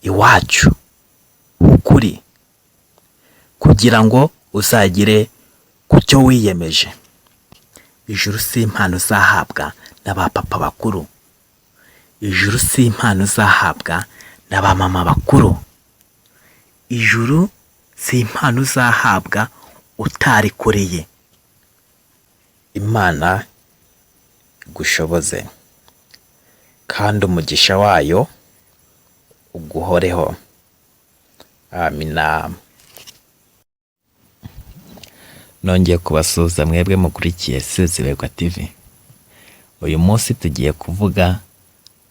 iwacu ukuri, kugira ngo uzagire ku cyo wiyemeje. Ijuru si impano uzahabwa n'abapapa bakuru, ijuru si impano uzahabwa n'abamama bakuru, ijuru si impano uzahabwa utarikoreye. Imana igushoboze kandi umugisha wayo uguhoreho. Amina. Nongeye kubasuhuza mwebwe mukurikiye Turumirwa TV. Uyu munsi tugiye kuvuga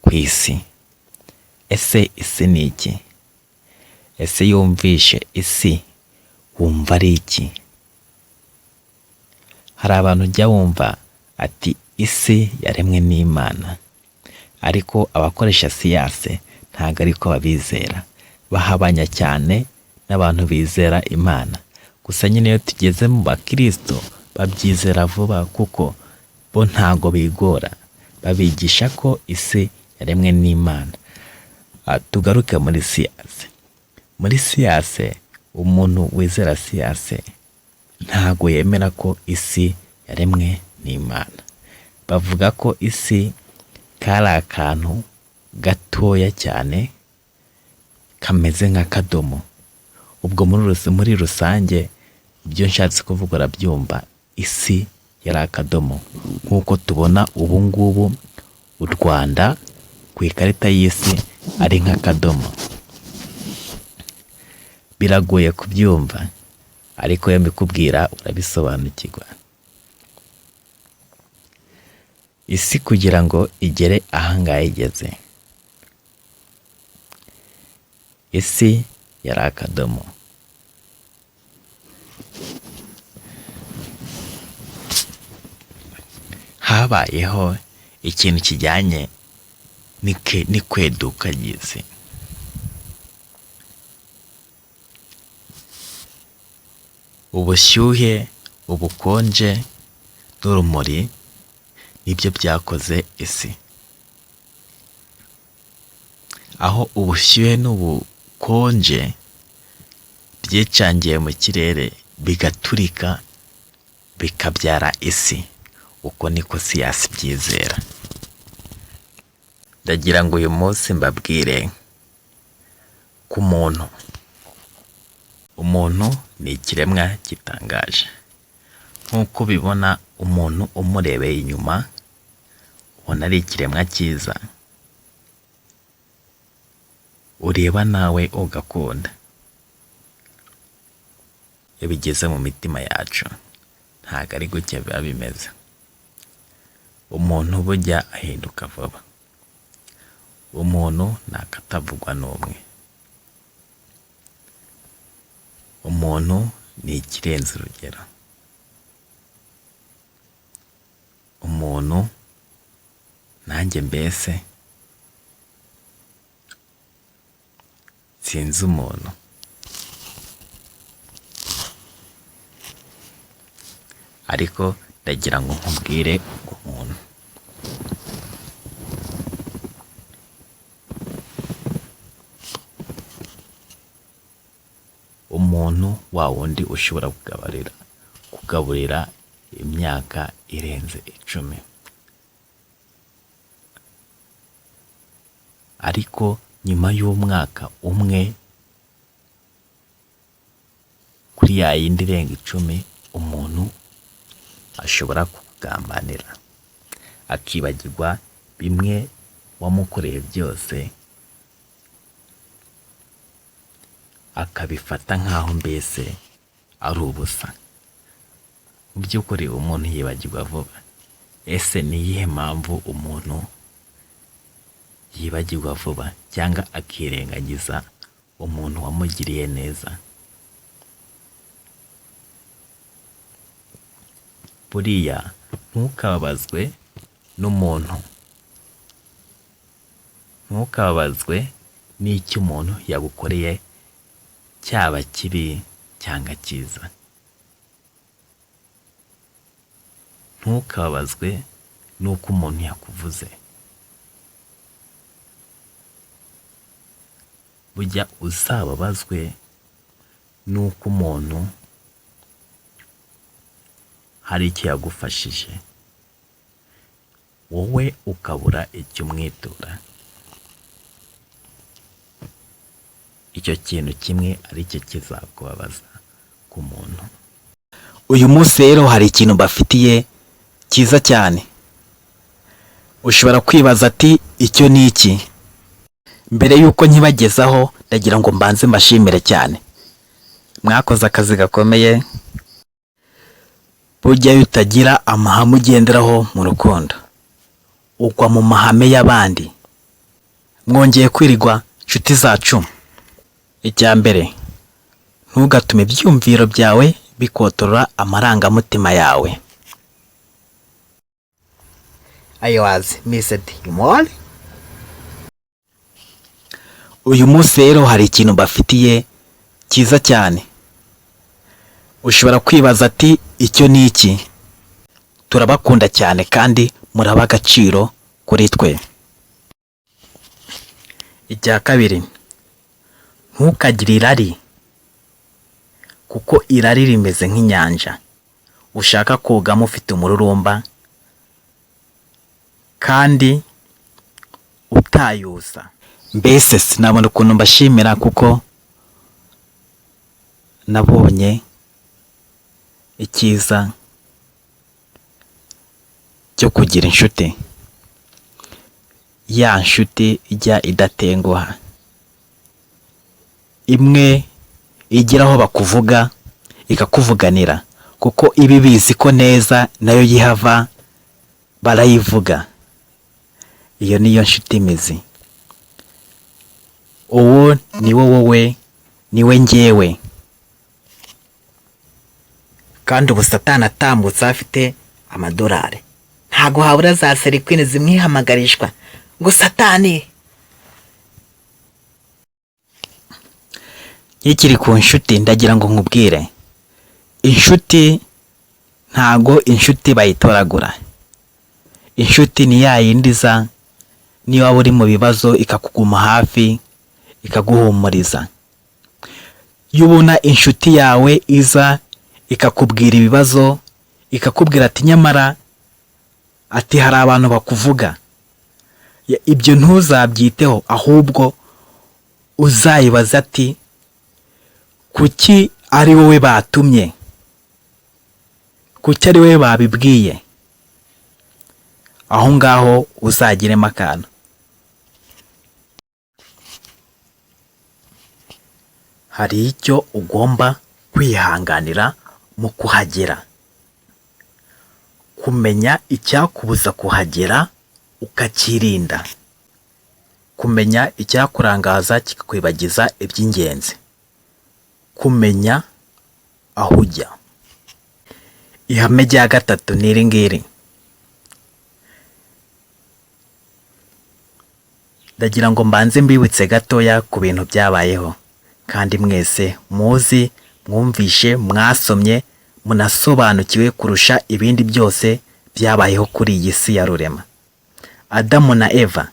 ku isi. Ese isi ni iki? Ese yumvishe isi wumva ari iki? Hari abantu ujya wumva ati isi yaremwe n'Imana, ariko abakoresha siyanse ntabwo ariko babizera. Bahabanya cyane n'abantu bizera Imana. Gusa nyine iyo tugeze mu bakristo babyizera vuba kuko bo ntago bigora. Babigisha ko isi yaremwe n'Imana. Tugaruke muri siyanse. Muri siyanse, umuntu wizera siyanse ntago yemera ko isi yaremwe n'Imana. Bavuga ko isi kari akantu gatoya cyane kameze nk'akadomo. Ubwo muri rusange ibyo nshatse kuvuga urabyumva. Isi yari akadomo, nk'uko tubona ubu ngubu u Rwanda ku ikarita y'isi ari nk'akadomo. Biragoye kubyumva, ariko iyo mbikubwira urabisobanukirwa. Isi kugira ngo igere ahangaha igeze, isi yari akadomo. Habayeho ikintu kijyanye n'ikweduka ry'isi. Ubushyuhe, ubukonje n'urumuri nibyo byakoze isi. Aho ubushyuhe n'ubukonje byicangiye mu kirere bigaturika bikabyara isi. Uko niko siyansi byizera. Ndagira ngo uyu munsi mbabwire ku muntu. Umuntu ni ikiremwa gitangaje. Nk'uko ubibona, umuntu umurebeye inyuma ubona ari ikiremwa cyiza, ureba nawe ugakunda. Iyo bigeze mu mitima yacu ntabwo ari gutya biba bimeze. Umuntu bujya ahinduka vuba. Umuntu ntakatavugwa n'umwe. Umuntu ni ikirenze urugero. Umuntu nanjye mbese sinzi umuntu. Ariko ndagira ngo nkubwire umuntu. Umuntu wa wundi ushobora kugaburira imyaka irenze 10. Ariko nyuma y'umwaka umwe kuri ya yindi irenga 10, umuntu ashobora kugambanira akibagirwa bimwe wamukoreye byose, akabifata nk'aho mbese ari ubusa. Mu by'ukuri umuntu yibagirwa vuba. Ese ni iyihe mpamvu umuntu yibagirwa vuba cyangwa akirengagiza umuntu wamugiriye neza? Buriya ntukababazwe n'umuntu, ntukababazwe n'icyo umuntu yagukoreye, cyaba kibi cyangwa cyiza. Ntukababazwe n'uko umuntu yakuvuze. Bujya uzababazwe n'uko umuntu hari icyo yagufashije, wowe ukabura icyo umwitura. Icyo kintu kimwe ari cyo kizakubabaza ku muntu. Uyu munsi rero hari ikintu bafitiye cyiza cyane. Ushobora kwibaza ati icyo ni iki? Mbere yuko nkibagezaho ndagira ngo mbanze mbashimire cyane. Mwakoze akazi gakomeye. Burya utagira amahame ugenderaho mu rukundo, ugwa mu mahame y'abandi. Mwongeye kwirigwa nshuti zacu. Icya mbere, ntugatume ibyumviro byawe bikotorora amarangamutima yawe. I was missed more. Uyu munsi rero hari ikintu bafitiye cyiza cyane. Ushobora kwibaza ati icyo ni iki? Turabakunda cyane kandi muraba agaciro kuri twe. Icya kabiri, ntukagire irari, kuko irari rimeze nk'inyanja ushaka kogamo ufite umururumba kandi utayusa. Mbese sinabona ukuntu mbashimira kuko nabonye icyiza cyo kugira inshuti, ya nshuti ijya idatenguha, imwe igira aho bakuvuga ikakuvuganira, kuko iba ibizi ko neza nayo yihava barayivuga. Iyo niyo nshuti imizi. Uwo ni wowe, niwe njyewe. Kandi ubu Satani atambutse afite amadolari, ntago habura za serikwini zimwihamagarishwa ngo Satani. Nkikiri ku nshuti ndagira ngo nkubwire, inshuti ntago inshuti bayitoragura. Inshuti ni ya yindi iza niyo waba uri mu bibazo ikakuguma hafi ikaguhumuriza. Iyo ubona inshuti yawe iza ikakubwira ibibazo, ikakubwira ati nyamara ati hari abantu bakuvuga, ibyo ntuzabyiteho, ahubwo uzayibaza ati kuki ari wowe batumye, kuki ari wowe babibwiye. Aho ngaho uzagiremo akantu. Hari icyo ugomba kwihanganira mu kuhagera, kumenya icyakubuza kuhagera ukakirinda, kumenya icyakurangaza kikakwibagiza iby'ingenzi, kumenya aho ujya. Ihame rya gatatu ni iri ngiri. Ndagira ngo mbanze mbibutse gatoya ku bintu byabayeho, kandi mwese muzi, mwumvishe, mwasomye, munasobanukiwe kurusha ibindi byose byabayeho kuri iyi si ya rurema. Adamu na Eva,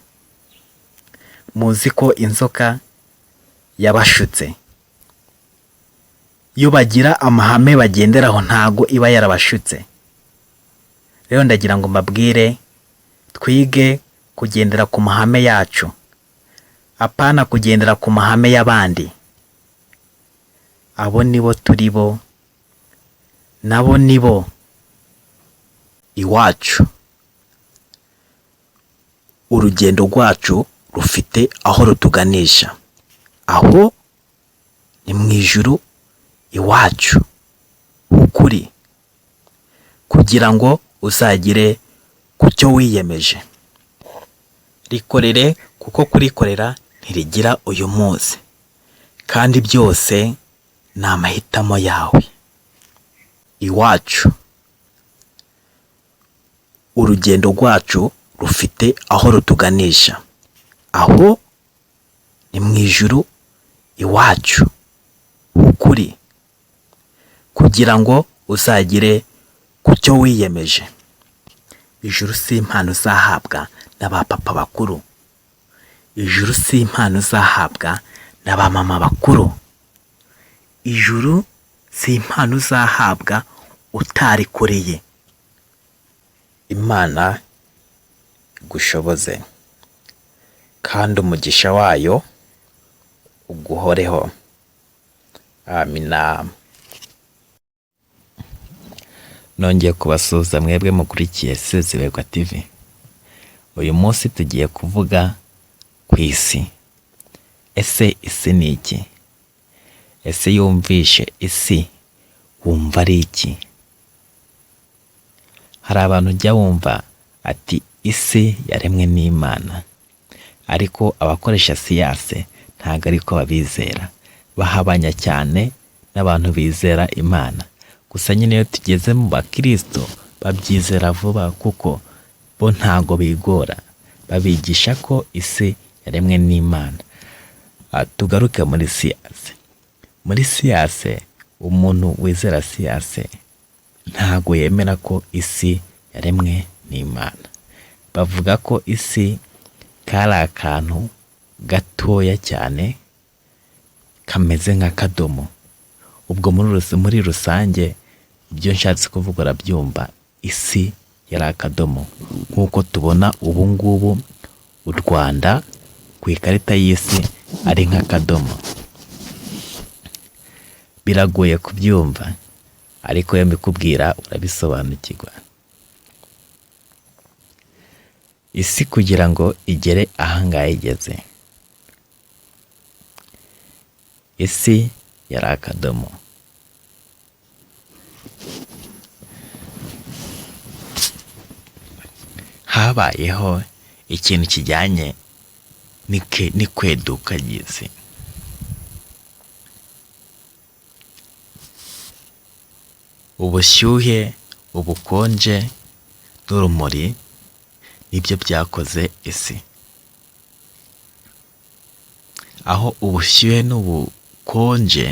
muzi ko inzoka yabashutse. Iyo bagira amahame bagenderaho ntago iba yarabashutse. Rero ndagira ngo mbabwire, twige kugendera ku mahame yacu, apana kugendera ku mahame y'abandi. Abo nibo turi bo, nabo nibo iwacu. Urugendo rwacu rufite aho rutuganisha, aho ni mu ijuru iwacu ukuri, kugira ngo uzagire ku cyo wiyemeje. Rikorere, kuko kurikorera ntirigira uyu munsi, kandi byose ni amahitamo yawe. Iwacu, urugendo rwacu rufite aho rutuganisha, aho ni mu ijuru iwacu ukuri, kugira ngo uzagire ku cyo wiyemeje. Ijuru si impano uzahabwa n'abapapa bakuru, ijuru si impano uzahabwa n'abamama bakuru, ijuru si impano uzahabwa utarikoreye. Imana igushoboze kandi umugisha wayo uguhoreho. Amina. Nongeye kubasuhuza mwebwe mukurikiye Turumirwa TV. Uyu munsi tugiye kuvuga ku isi. Ese isi ni iki? Ese yumvishe isi wumva ari iki? Hari abantu ujya wumva ati isi yaremwe n'Imana, ariko abakoresha siyanse ntabwo ariko babizera. Bahabanya cyane n'abantu bizera Imana. Gusa nyine iyo tugeze mu bakristo babyizera vuba, kuko bo ntago bigora. Babigisha ko isi yaremwe n'Imana. Tugaruke muri siyanse. Muri siyanse, umuntu wizera siyanse ntago yemera ko isi yaremwe n'Imana. Bavuga ko isi kari akantu gatoya cyane kameze nk'akadomo. Ubwo muri rusange ibyo nshatse kuvuga urabyumva. Isi yari akadomo, nk'uko tubona ubu ngubu u Rwanda ku ikarita y'isi ari nk'akadomo. Biragoye kubyumva, ariko iyo mbikubwira urabisobanukirwa. Isi kugira ngo igere ahangaha igeze, isi yari akadomo. Habayeho ikintu kijyanye n'ikweduka ry'isi. Ubushyuhe, ubukonje n'urumuri nibyo byakoze isi. Aho ubushyuhe n'ubukonje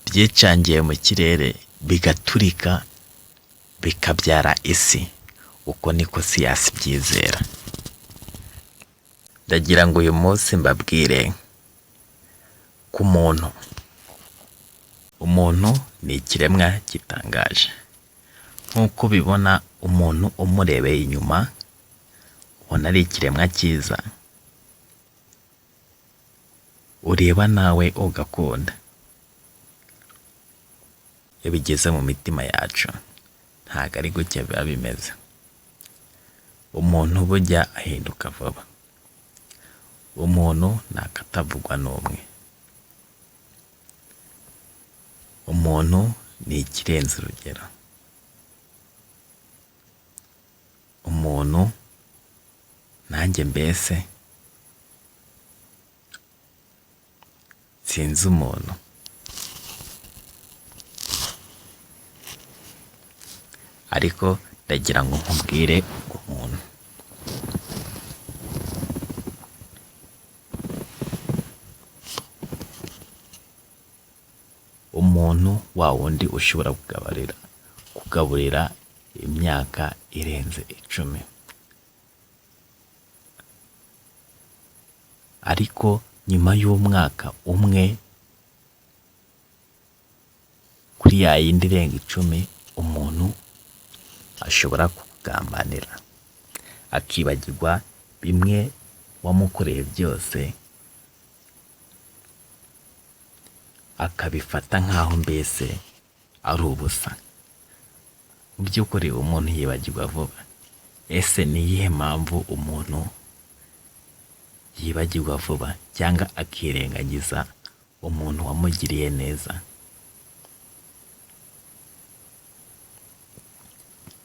byicangiye mu kirere bigaturika bikabyara isi. Uko niko siyansi byizera. Ndagira ngo uyu munsi mbabwire ku muntu. Umuntu ni ikiremwa gitangaje. Nk'uko ubibona, umuntu umurebeye inyuma ubona ari ikiremwa cyiza, ureba nawe ugakunda. Iyo bigeze mu mitima yacu ntabwo ari gutya biba bimeze. Umuntu bujya ahinduka vuba. Umuntu ntakatavugwa n'umwe. Umuntu ni ikirenze urugero. Umuntu nanjye mbese sinzi umuntu. Ariko ndagira ngo nkubwire umuntu. Umuntu wa wundi ushobora kugaburira imyaka irenze 10. Ariko nyuma y'umwaka umwe kuri ya yindi irenga 10, umuntu ashobora kukugambanira akibagirwa bimwe wamukoreye byose, akabifata nk'aho mbese ari ubusa. Mu by'ukuri umuntu yibagirwa vuba. Ese ni iyihe mpamvu umuntu yibagirwa vuba cyangwa akirengagiza umuntu wamugiriye neza?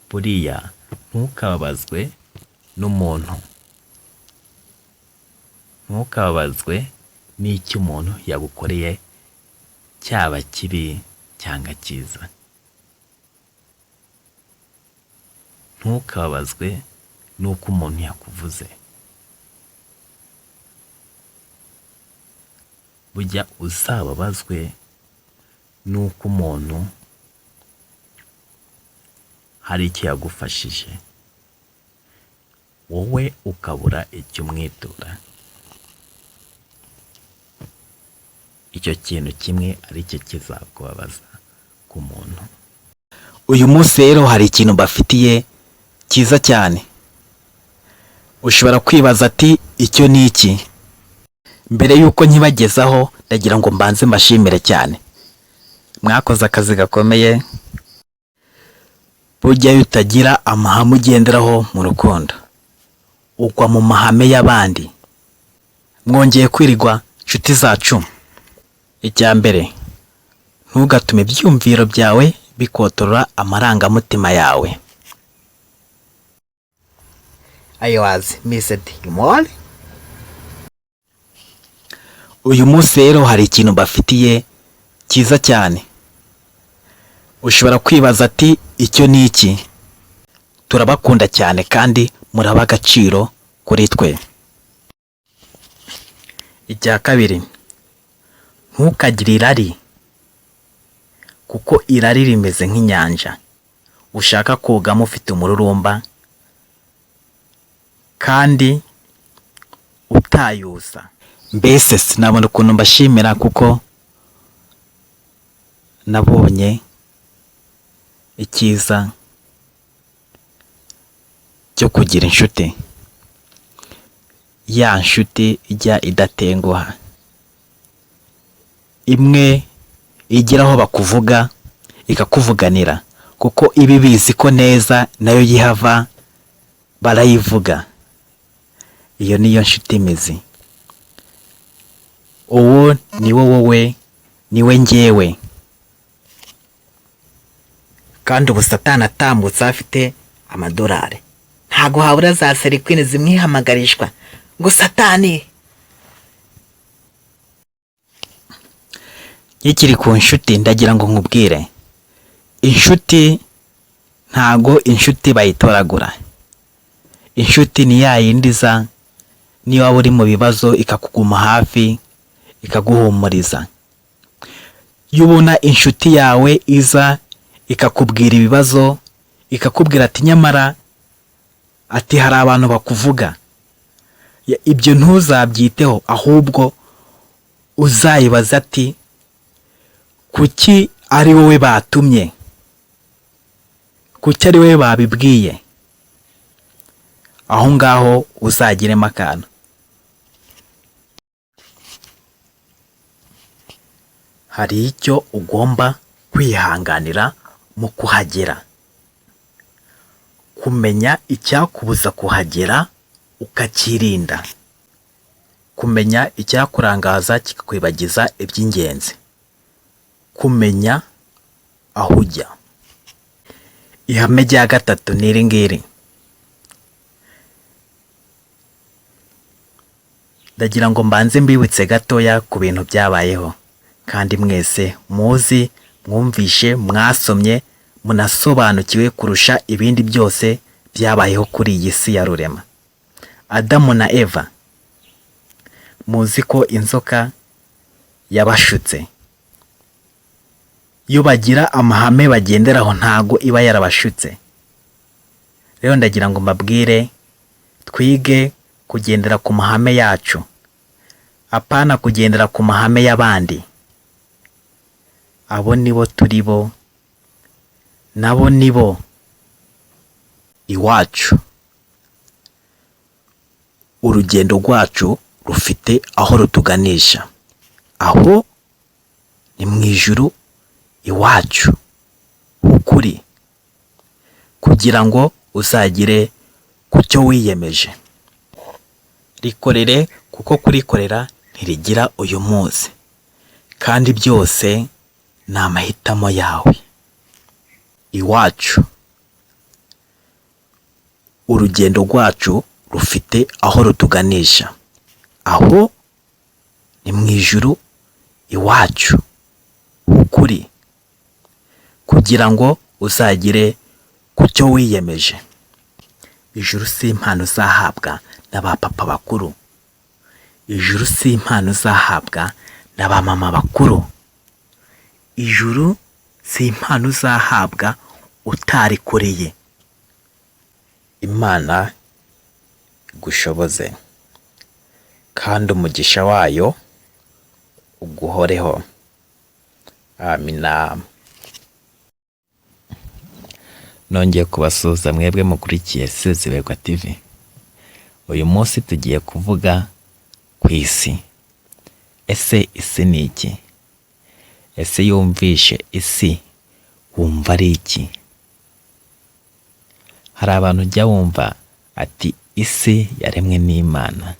Buriya ntukababazwe n'umuntu. Ntukababazwe n'icyo umuntu yagukoreye, cyaba kibi cyangwa cyiza. Ntukababazwe n'uko umuntu yakuvuze. Bujya uzababazwe n'uko umuntu hari icyo yagufashije, wowe ukabura icyo umwitura. Icyo kintu kimwe ari cyo kizakubabaza ku muntu. Uyu munsi rero hari ikintu bafitiye cyiza cyane. Ushobora kwibaza ati icyo ni iki? Mbere yuko nkibagezaho ndagira ngo mbanze mbashimire cyane. Mwakoze akazi gakomeye. Burya iyo utagira amahame ugenderaho mu rukundo, ugwa mu mahame y'abandi. Mwongeye kwirigwa nshuti zacu. Icya mbere, ntugatume ibyumviro byawe bikotorora amarangamutima yawe. I was missed more. Uyu munsi rero hari ikintu bafitiye cyiza cyane. Ushobora kwibaza ati icyo ni iki? Turabakunda cyane kandi muraba agaciro kuri twe. Icya kabiri, ntukagire irari, kuko irari rimeze nk'inyanja ushaka kogamo ufite umururumba kandi utayusa. Mbese sinabona ukuntu mbashimira kuko nabonye icyiza cyo kugira inshuti. Ya nshuti ijya idatenguha, imwe igira aho bakuvuga ikakuvuganira, kuko ibi bizi ko neza nayo yihava barayivuga. Iyo niyo nshuti mizi. Uwo niwo wowe, niwe njyewe. Kandi ubu Satani atambutse afite amadolari, ntago habura za serikwini zimwihamagarishwa ngo Satani. Ikiri ku nshuti ndagira ngo nkubwire, inshuti ntago inshuti bayitoragura. Inshuti ni ya yindi iza niba uri mu bibazo ikakuguma hafi, ikaguhumuriza. Iyo ubona inshuti yawe iza ikakubwira ibibazo, ikakubwira ati nyamara ati hari abantu bakuvuga, ibyo ntuzabyiteho, ahubwo uzayibaza ati kuki ari wowe batumye, kuki ari wowe babibwiye. Aho ngaho uzagiremo akantu. Hari icyo ugomba kwihanganira mu kuhagera, kumenya icyakubuza kuhagera ukakirinda, kumenya icyakurangaza kikakwibagiza iby'ingenzi, kumenya aho ujya. Ihame rya gatatu ni iri ngiri. Ndagira ngo mbanze mbibutse gatoya ku bintu byabayeho, kandi mwese muzi, mwumvishe, mwasomye, munasobanukiwe kurusha ibindi byose byabayeho kuri iyi si ya rurema. Adamu na Eva, muzi ko inzoka yabashutse. Iyo bagira amahame bagenderaho ntago iba yarabashutse. Rero ndagira ngo mbabwire, twige kugendera ku mahame yacu, apana kugendera ku mahame y'abandi. Abo nibo turi bo, nabo nibo iwacu. Urugendo rwacu rufite aho rutuganisha, aho ni mu ijuru iwacu ukuri, kugira ngo uzagire ku cyo wiyemeje. Rikorere, kuko kurikorera ntirigira uyu munsi, kandi byose ni amahitamo yawe. Iwacu, urugendo rwacu rufite aho rutuganisha, aho ni mu ijuru iwacu ukuri, kugira ngo uzagire ku cyo wiyemeje. Ijuru si impano uzahabwa n'abapapa bakuru, ijuru si impano uzahabwa n'abamama bakuru, ijuru si impano uzahabwa utarikoreye. Imana igushoboze, kandi umugisha wayo uguhoreho. Amina. Nongeye kubasuhuza mwebwe mukurikiye Turumirwa TV. Uyu munsi tugiye kuvuga ku isi. Ese isi ni iki? Ese yumvishe isi wumva ari iki? Hari abantu ujya wumva ati isi yaremwe n'Imana,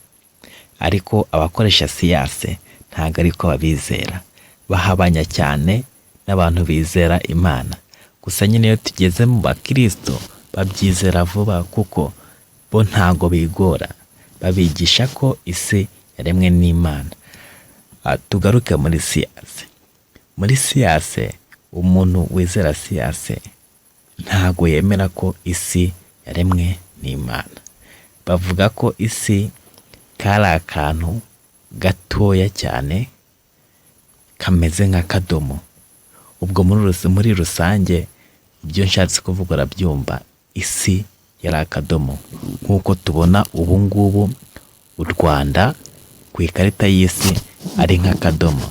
ariko abakoresha siyanse ntabwo ariko babizera. Bahabanya cyane n'abantu bizera Imana. Gusa nyine iyo tugeze mu bakristo babyizera vuba, kuko bo ntago bigora. Babigisha ko isi yaremwe n'Imana. Tugaruke muri siyanse. Muri siyanse, umuntu wizera siyanse ntago yemera ko isi yaremwe n'Imana. Bavuga ko isi kari akantu gatoya cyane kameze nk'akadomo. Ubwo muri rusange ibyo nshatse kuvuga urabyumva. Isi yari akadomo, nk'uko tubona ubu ngubu u Rwanda ku ikarita y'isi ari nk'akadomo.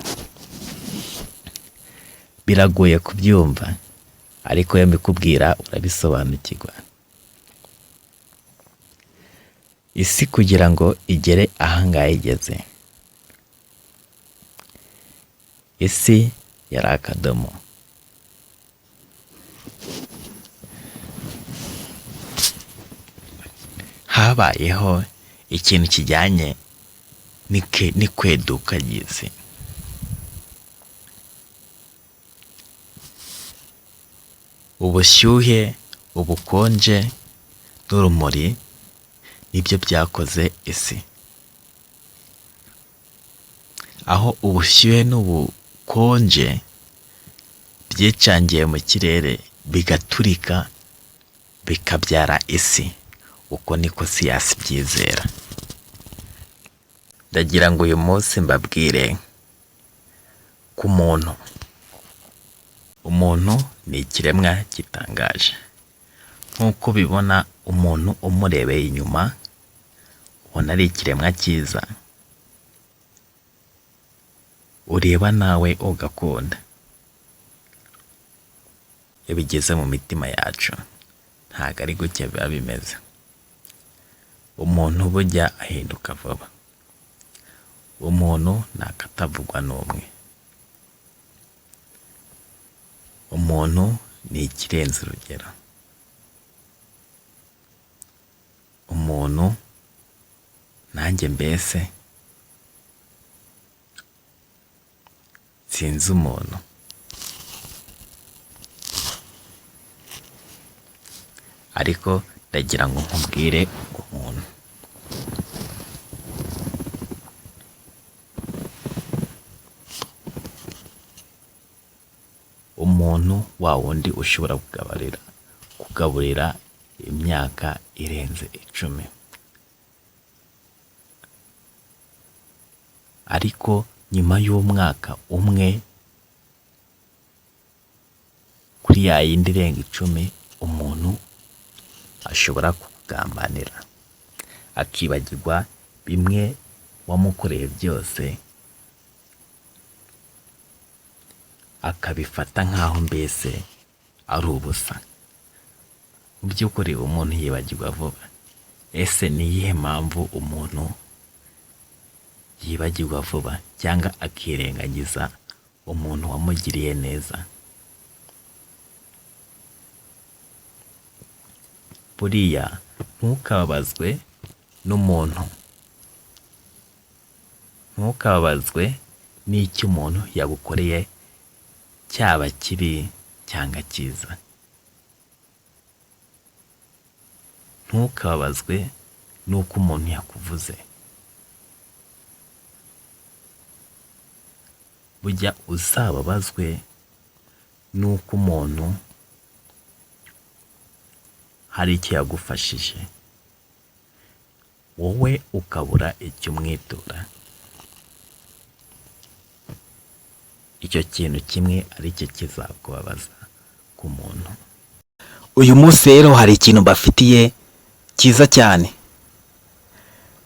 Biragoye kubyumva, ariko iyo mbikubwira urabisobanukirwa. Isi kugira ngo igere ahangaha igeze, isi yari akadomo. habayeho ikintu kijyanye n'ikweduka ry'isi. Ubushyuhe, ubukonje n'urumuri nibyo byakoze isi. Aho ubushyuhe n'ubukonje byicangiye mu kirere bigaturika bikabyara isi. Uko niko siyansi byizera. Ndagira ngo uyu munsi mbabwire ku muntu. Umuntu ni ikiremwa gitangaje. Nk'uko ubibona, umuntu umurebeye inyuma ubona ari ikiremwa cyiza, ureba nawe ugakunda. Iyo bigeze mu mitima yacu ntabwo ari gutya biba bimeze. Umuntu bujya ahinduka vuba. Umuntu ntakatavugwa n'umwe. Umuntu ni ikirenze urugero. Umuntu nanjye mbese sinzi umuntu. Ariko ndagira ngo nkubwire umuntu. Umuntu wa wundi ushobora kugaburira imyaka irenze 10. Ariko nyuma y'umwaka umwe kuri ya yindi irenga 10, umuntu ashobora kukugambanira akibagirwa bimwe wamukoreye byose, akabifata nk'aho mbese ari ubusa. Mu by'ukuri umuntu yibagirwa vuba. Ese ni iyihe mpamvu umuntu yibagirwa vuba cyangwa akirengagiza umuntu wamugiriye neza? Buriya ntukababazwe n'umuntu. Ntukababazwe n'icyo umuntu yagukoreye, cyaba kibi cyangwa cyiza. Ntukababazwe n'uko umuntu yakuvuze. Bujya uzababazwe n'uko umuntu hari icyo yagufashije, wowe ukabura icyo umwitura. Icyo kintu kimwe ari cyo kizakubabaza ku muntu. Uyu munsi rero hari ikintu bafitiye cyiza cyane.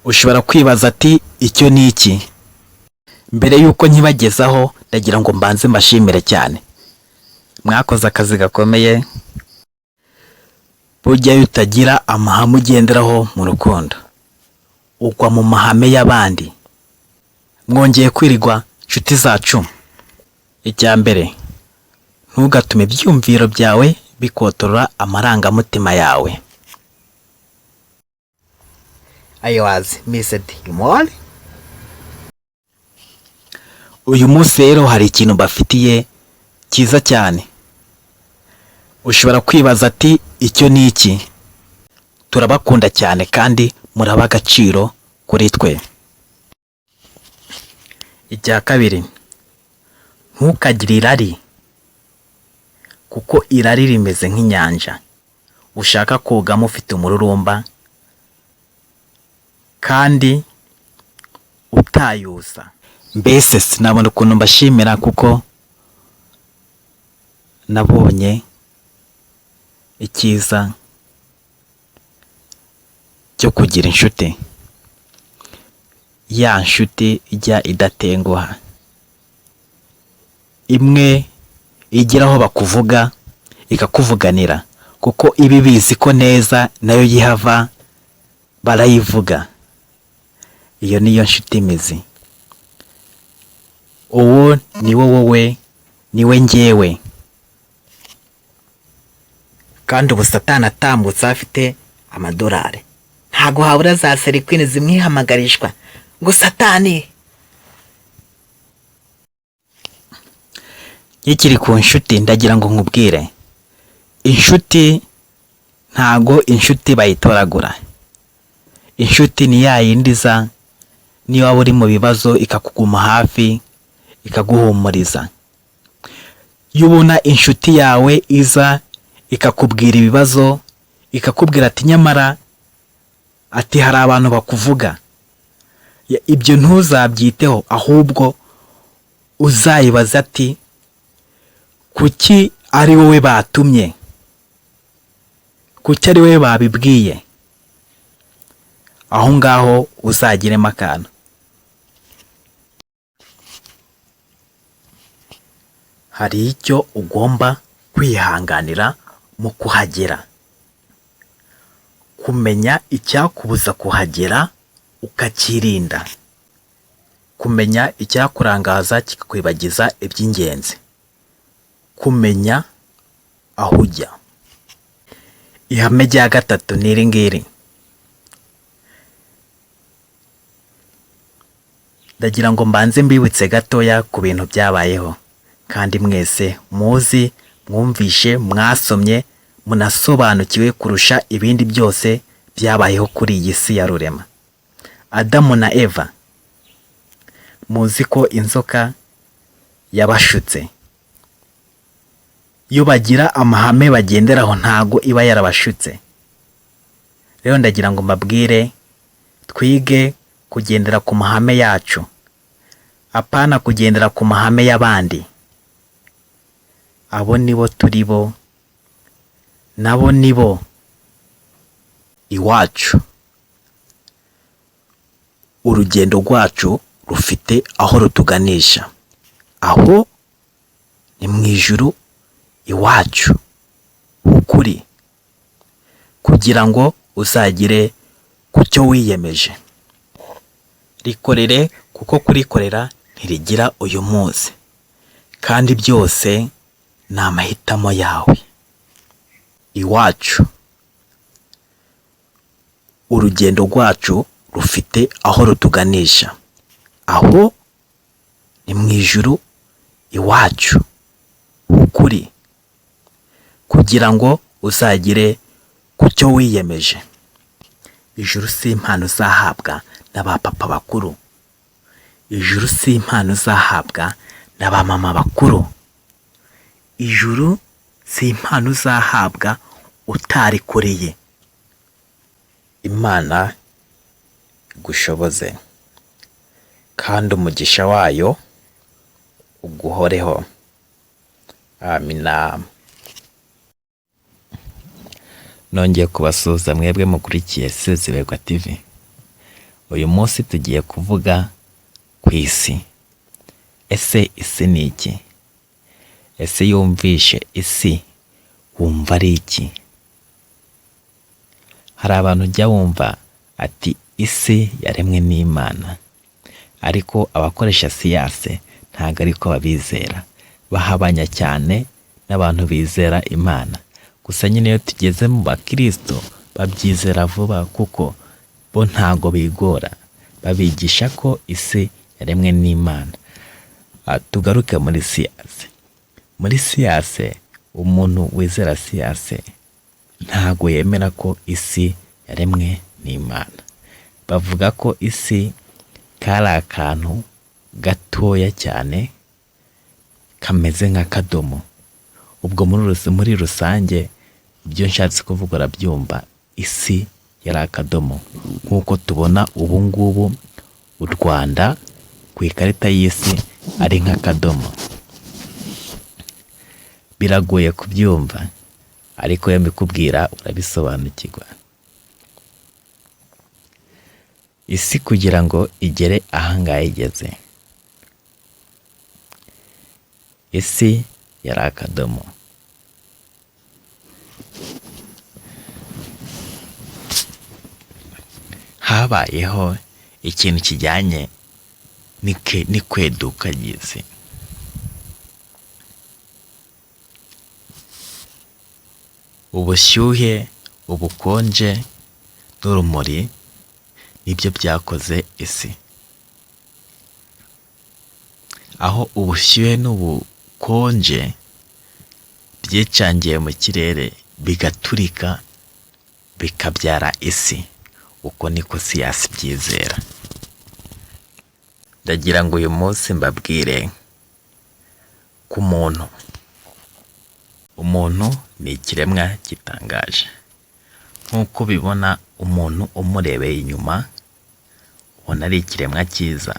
Ushobora kwibaza ati icyo ni iki? Mbere yuko nkibagezaho ndagira ngo mbanze mbashimire cyane. Mwakoze akazi gakomeye. Burya iyo utagira amahame ugenderaho mu rukundo, ugwa mu mahame y'abandi. Mwongeye kwirigwa nshuti zacu. Icya mbere, ntugatume ibyumviro byawe bikotorora amarangamutima yawe. I was missed you more. Uyu munsi rero hari ikintu bafitiye cyiza cyane. Ushobora kwibaza ati icyo ni iki? Turabakunda cyane kandi muraba agaciro kuri twe. Icya kabiri, ntukagire irari, kuko irari rimeze nk'inyanja ushaka kogamo ufite umururumba kandi utayusa. Mbese sinabona ukuntu mbashimira kuko nabonye icyiza cyo kugira inshuti. Ya nshuti ijya idatenguha, imwe igira aho bakuvuga ikakuvuganira, kuko ibi bizi ko neza nayo yihava barayivuga. Iyo niyo nshuti imizi. Uwo ni wowe, niwe njyewe. Kandi ubu Satani atambutse afite amadolari, ntago habura za serikwini zimwihamagarishwa ngo Satani. Ikiri ku nshuti ndagira ngo nkubwire, inshuti ntago inshuti bayitoragura. Inshuti ni ya yindi iza niyo waba uri mu bibazo ikakuguma hafi ikaguhumuriza. Iyo ubona inshuti yawe iza ikakubwira ibibazo, ikakubwira ati nyamara ati hari abantu bakuvuga, ibyo ntuzabyiteho, ahubwo uzayibaza ati kuki ari wowe batumye, kuki ari wowe babibwiye. Aho ngaho uzagiremo akantu. Hari icyo ugomba kwihanganira mu kuhagera, kumenya icyakubuza kuhagera ukakirinda, kumenya icyakurangaza kikakwibagiza iby'ingenzi, kumenya aho ujya. Ihame rya gatatu ni iri ngiri. Ndagira ngo mbanze mbibutse gatoya ku bintu byabayeho, kandi mwese muzi, mwumvishe, mwasomye, munasobanukiwe kurusha ibindi byose byabayeho kuri iyi si ya rurema. Adamu na Eva, muzi ko inzoka yabashutse. Iyo bagira amahame bagenderaho ntago iba yarabashutse. Rero ndagira ngo mbabwire, twige kugendera ku mahame yacu, apana kugendera ku mahame y'abandi. Abo nibo turi bo, nabo nibo iwacu. Urugendo rwacu rufite aho rutuganisha, aho ni mu ijuru iwacu ukuri, kugira ngo uzagire ku cyo wiyemeje. Rikorere, kuko kurikorera ntirigira uyu munsi, kandi byose ni amahitamo yawe. Iwacu, urugendo rwacu rufite aho rutuganisha, aho ni mu ijuru iwacu ukuri, kugira ngo uzagire ku cyo wiyemeje. Ijuru si impano uzahabwa n'abapapa bakuru, ijuru si impano uzahabwa n'abamama bakuru, ijuru si impano uzahabwa utarikoreye. Imana igushoboze kandi umugisha wayo uguhoreho. Amina. Nongeye kubasuhuza mwebwe mukurikiye Turumirwa TV. Uyu munsi tugiye kuvuga ku isi. Ese isi ni iki? Ese yumvishe isi wumva ari iki? Hari abantu ujya wumva ati isi yaremwe n'Imana, ariko abakoresha siyanse ntabwo ariko babizera. Bahabanya cyane n'abantu bizera Imana. Gusa nyine iyo tugeze mu bakristo babyizera vuba, kuko bo ntago bigora. Babigisha ko isi yaremwe n'Imana. Tugaruke muri siyanse. Muri siyanse, umuntu wizera siyanse ntago yemera ko isi yaremwe n'Imana. Bavuga ko isi kari akantu gatoya cyane kameze nk'akadomo. Ubwo muri rusange ibyo nshatse kuvuga urabyumva. Isi yari akadomo, nk'uko tubona ubu ngubu u Rwanda ku ikarita y'isi ari nk'akadomo. Biragoye kubyumva, ariko iyo mbikubwira urabisobanukirwa. Isi kugira ngo igere ahangaha igeze, isi yari akadomo. Habayeho ikintu kijyanye n'ikweduka ry'isi. Ubushyuhe, ubukonje n'urumuri nibyo byakoze isi, aho ubushyuhe n'ubukonje byicangiye mu kirere bigaturika bikabyara isi. Uko niko siyansi byizera. Ndagira ngo uyu munsi mbabwire ku muntu. Umuntu ni ikiremwa gitangaje. Nk'uko ubibona, umuntu umurebeye inyuma ubona ari ikiremwa cyiza,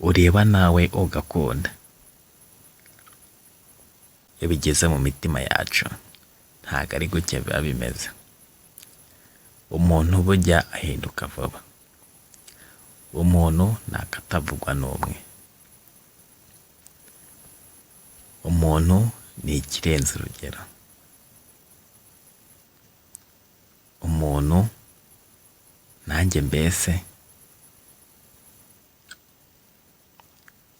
ureba nawe ugakunda. Iyo bigeze mu mitima yacu ntabwo ari gutya biba bimeze. Umuntu bujya ahinduka vuba. Umuntu ntakatavugwa n'umwe. Umuntu ni ikirenze urugero. Umuntu nanjye mbese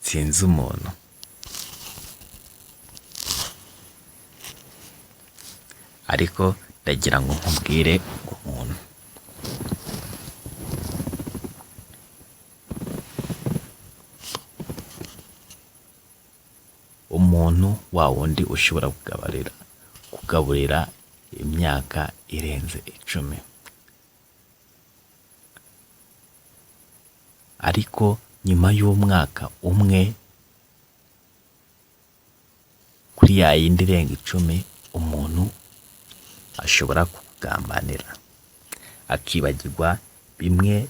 sinzi umuntu. Ariko ndagira ngo nkubwire umuntu. Umuntu wa wundi ushobora kugaburira imyaka irenze 10. Ariko nyuma y'umwaka umwe kuri ya yindi irenga 10, umuntu ashobora kukugambanira akibagirwa bimwe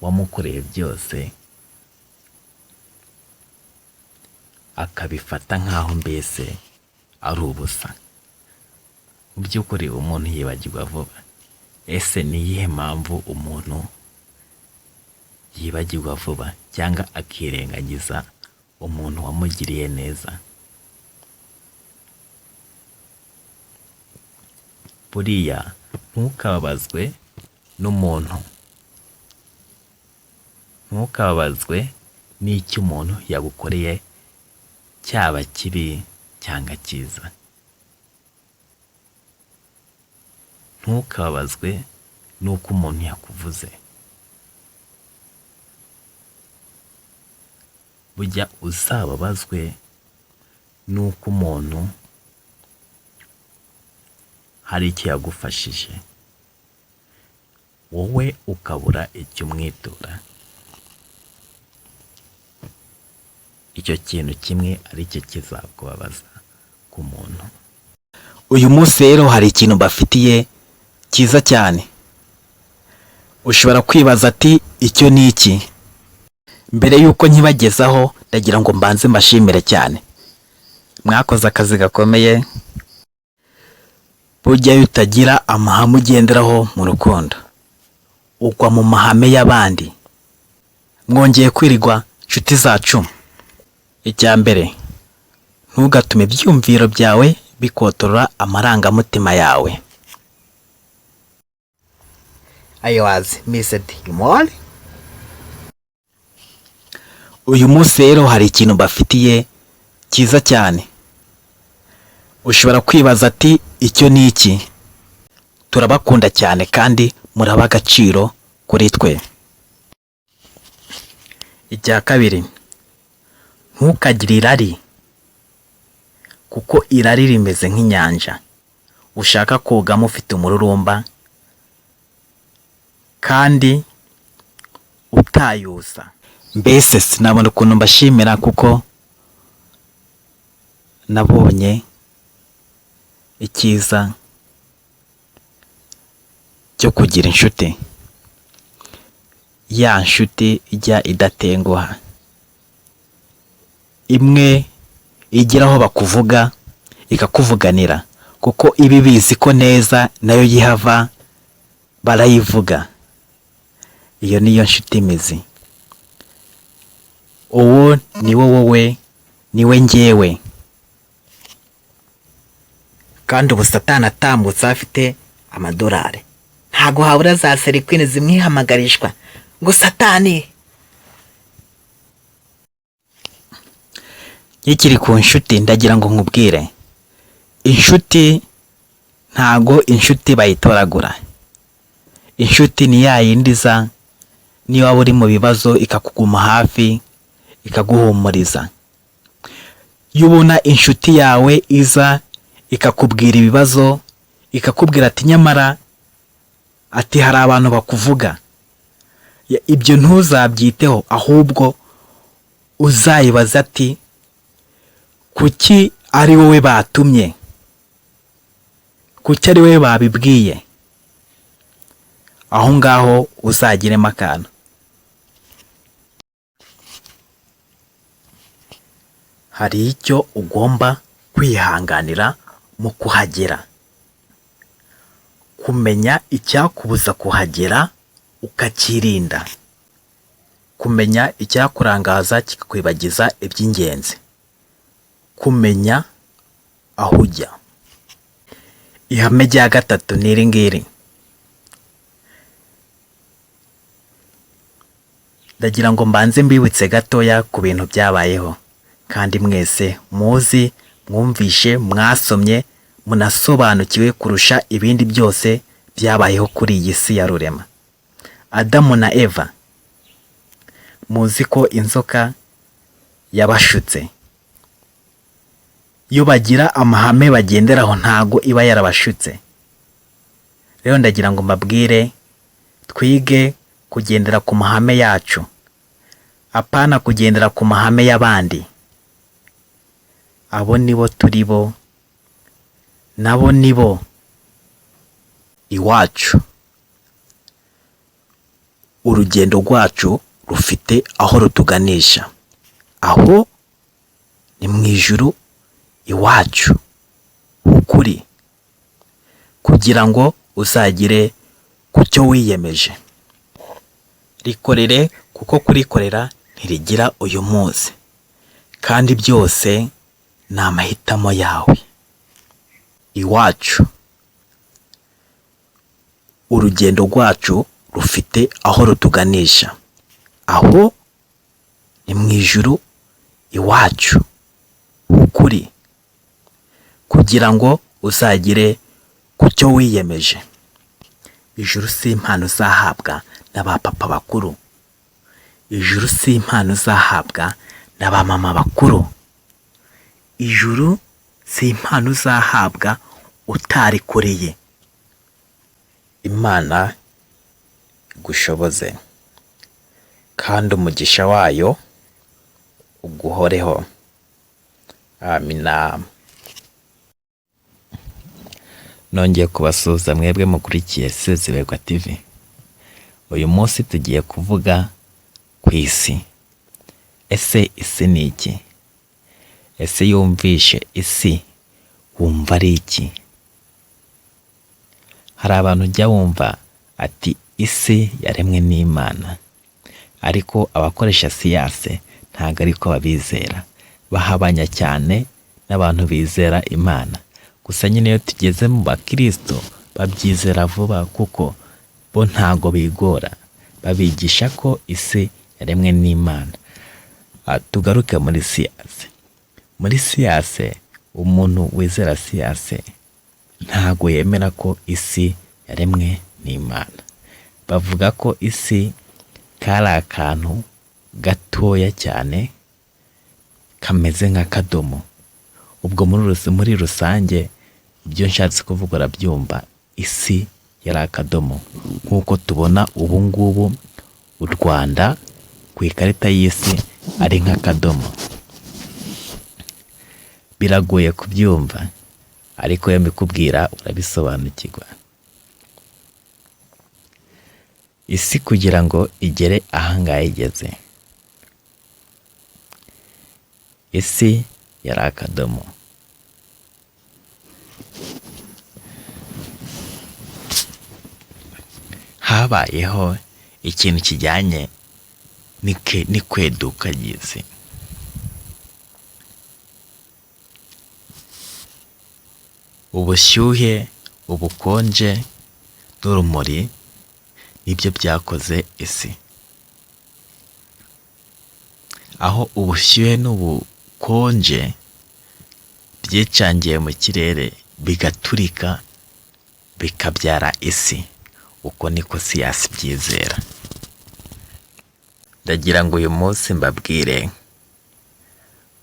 wamukoreye byose, akabifata nk'aho mbese ari ubusa. Mu by'ukuri umuntu yibagirwa vuba. Ese ni iyihe mpamvu umuntu yibagirwa vuba cyangwa akirengagiza umuntu wamugiriye neza? Buriya ntukababazwe n'umuntu, ntukababazwe n'icyo umuntu yagukoreye, cyaba kibi cyangwa cyiza. Ntukababazwe n'uko umuntu yakuvuze. Bujya uzababazwe n'uko umuntu hari icyo yagufashije, wowe ukabura icyo umwitura. Icyo kintu kimwe ari cyo kizakubabaza ku muntu. Uyu munsi rero hari ikintu bafitiye cyiza cyane. Ushobora kwibaza ati icyo ni iki? Mbere yuko nkibagezaho ndagira ngo mbanze mbashimire cyane. Mwakoze akazi gakomeye. Burya iyo utagira amahame ugenderaho mu rukundo, ugwa mu mahame y'abandi. Mwongeye kwirigwa nshuti zacu. Icya mbere, ntugatume ibyumviro byawe bikotorora amarangamutima yawe. I was missed you more. Uyu munsi rero hari ikintu bafitiye cyiza cyane. Ushobora kwibaza ati icyo ni iki? Turabakunda cyane kandi muraba agaciro kuri twe. Icya kabiri, ntukagire irari, kuko irari rimeze nk'inyanja ushaka kogamo ufite umururumba kandi utayusa. Mbese sinabona ukuntu mbashimira kuko nabonye icyiza cyo kugira inshuti. Ya nshuti ijya idatenguha, imwe igiraho bakuvuga ikakuvuganira, kuko ibi bizi ko neza nayo yihava barayivuga. Iyo niyo nshuti mizi. Uwo ni wowe, niwe njyewe. Kandi ubu Satani atambutse afite amadolari, ntago habura za serikwini zimwihamagarishwa ngo Satani. Ikiri ku nshuti ndagira ngo nkubwire, inshuti ntago inshuti bayitoragura. Inshuti ni ya yindi iza niyo waba uri mu bibazo ikakuguma hafi ikaguhumuriza. Iyo ubona inshuti yawe iza ikakubwira ibibazo, ikakubwira ati nyamara ati hari abantu bakuvuga, ibyo ntuzabyiteho, ahubwo uzayibaza ati kuki ari wowe batumye, kuki ari wowe babibwiye. Aho ngaho uzagiremo akantu. Hari icyo ugomba kwihanganira mu kuhagera, kumenya icyakubuza kuhagera ukakirinda, kumenya icyakurangaza kikakwibagiza iby'ingenzi, kumenya aho ujya. Ihame rya gatatu ni iri ngiri. Ndagira ngo mbanze mbibutse gatoya ku bintu byabayeho, kandi mwese muzi, mwumvishe, mwasomye, munasobanukiwe kurusha ibindi byose byabayeho kuri iyi si ya rurema. Adamu na Eva, muzi ko inzoka yabashutse. Iyo bagira amahame bagenderaho ntago iba yarabashutse. Rero ndagira ngo mbabwire, twige kugendera ku mahame yacu, apana kugendera ku mahame y'abandi. Abo nibo turi bo, nabo nibo iwacu. Urugendo rwacu rufite aho rutuganisha, aho ni mu ijuru iwacu ukuri, kugira ngo uzagire ku cyo wiyemeje. Rikorere, kuko kurikorera ntirigira uyu munsi, kandi byose ni amahitamo yawe. Iwacu, urugendo rwacu rufite aho rutuganisha, aho ni mu ijuru iwacu ukuri, kugira ngo uzagire ku cyo wiyemeje. Ijuru si impano uzahabwa n'abapapa bakuru, ijuru si impano uzahabwa n'abamama bakuru, ijuru si impano uzahabwa utarikoreye. Imana igushoboze, kandi umugisha wayo uguhoreho. Amina. Nongeye kubasuhuza mwebwe mukurikiye Sezeberwa TV. Uyu munsi tugiye kuvuga ku isi. Ese isi ni iki? Ese yumvishe isi wumva ari iki? Hari abantu ujya wumva ati isi yaremwe n'Imana, ariko abakoresha siyanse ntabwo ariko babizera. Bahabanya cyane n'abantu bizera Imana. Gusa nyine iyo tugeze mu bakristo babyizera vuba, kuko bo ntago bigora. Babigisha ko isi yaremwe n'Imana. Tugaruke muri siyanse. Muri siyanse, umuntu wizera siyanse ntago yemera ko isi yaremwe n'Imana. Bavuga ko isi kari akantu gatoya cyane kameze nk'akadomo. Ubwo muri rusange ibyo nshatse kuvuga urabyumva. Isi yari akadomo, nk'uko tubona ubu ngubu u Rwanda ku ikarita y'isi ari nk'akadomo. Biragoye kubyumva, ariko iyo mbikubwira urabisobanukirwa. Isi kugira ngo igere ahangaha igeze, isi yari akadomo. Habayeho ikintu kijyanye n'ikweduka ry'isi. Ubushyuhe, ubukonje n'urumuri nibyo byakoze isi. Aho ubushyuhe n'ubukonje byicangiye mu kirere bigaturika bikabyara isi. Uko niko siyansi byizera. Ndagira ngo uyu munsi mbabwire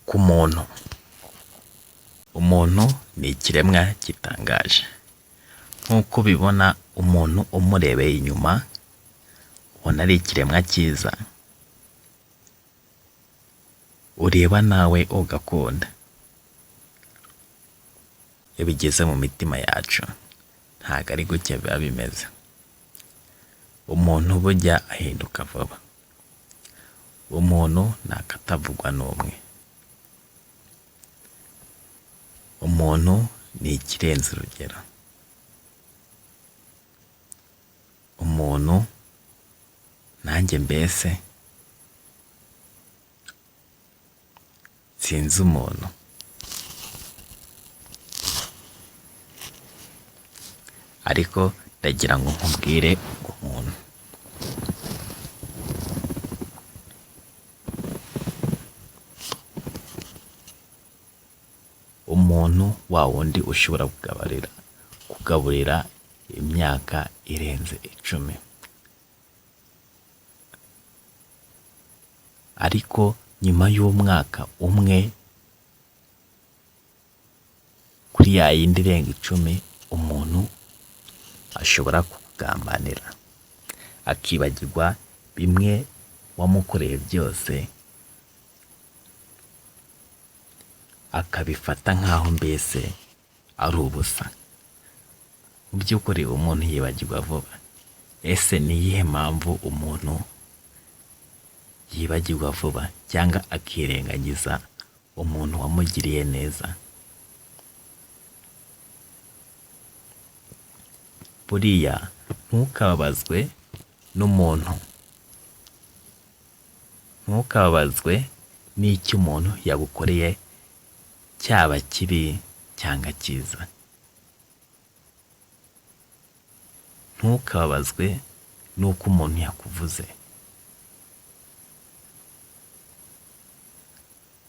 ku muntu. Umuntu ni ikiremwa gitangaje. Nk'uko ubibona, umuntu umurebeye inyuma ubona ari ikiremwa cyiza, ureba nawe ugakunda. Iyo bigeze mu mitima yacu ntago ari gutya biba bimeze. Umuntu bujya ahinduka vuba. Umuntu ntakatavugwa n'umwe. Umuntu ni ikirenze urugero. Umuntu nanjye mbese sinzi umuntu. Ariko ndagira ngo nkubwire umuntu. Umuntu wa wundi ushobora kugaburira imyaka irenze 10. Ariko nyuma y'umwaka umwe kuri ya yindi irenga 10, umuntu ashobora kukugambanira, akibagirwa bimwe wamukoreye byose, akabifata nk'aho mbese ari ubusa. Mu by'ukuri umuntu yibagirwa vuba. Ese ni iyihe mpamvu umuntu yibagirwa vuba cyangwa akirengagiza umuntu wamugiriye neza? Buriya ntukababazwe n'umuntu. Ntukababazwe n'icyo umuntu yagukoreye, cyaba kibi cyangwa cyiza. Ntukababazwe n'uko umuntu yakuvuze.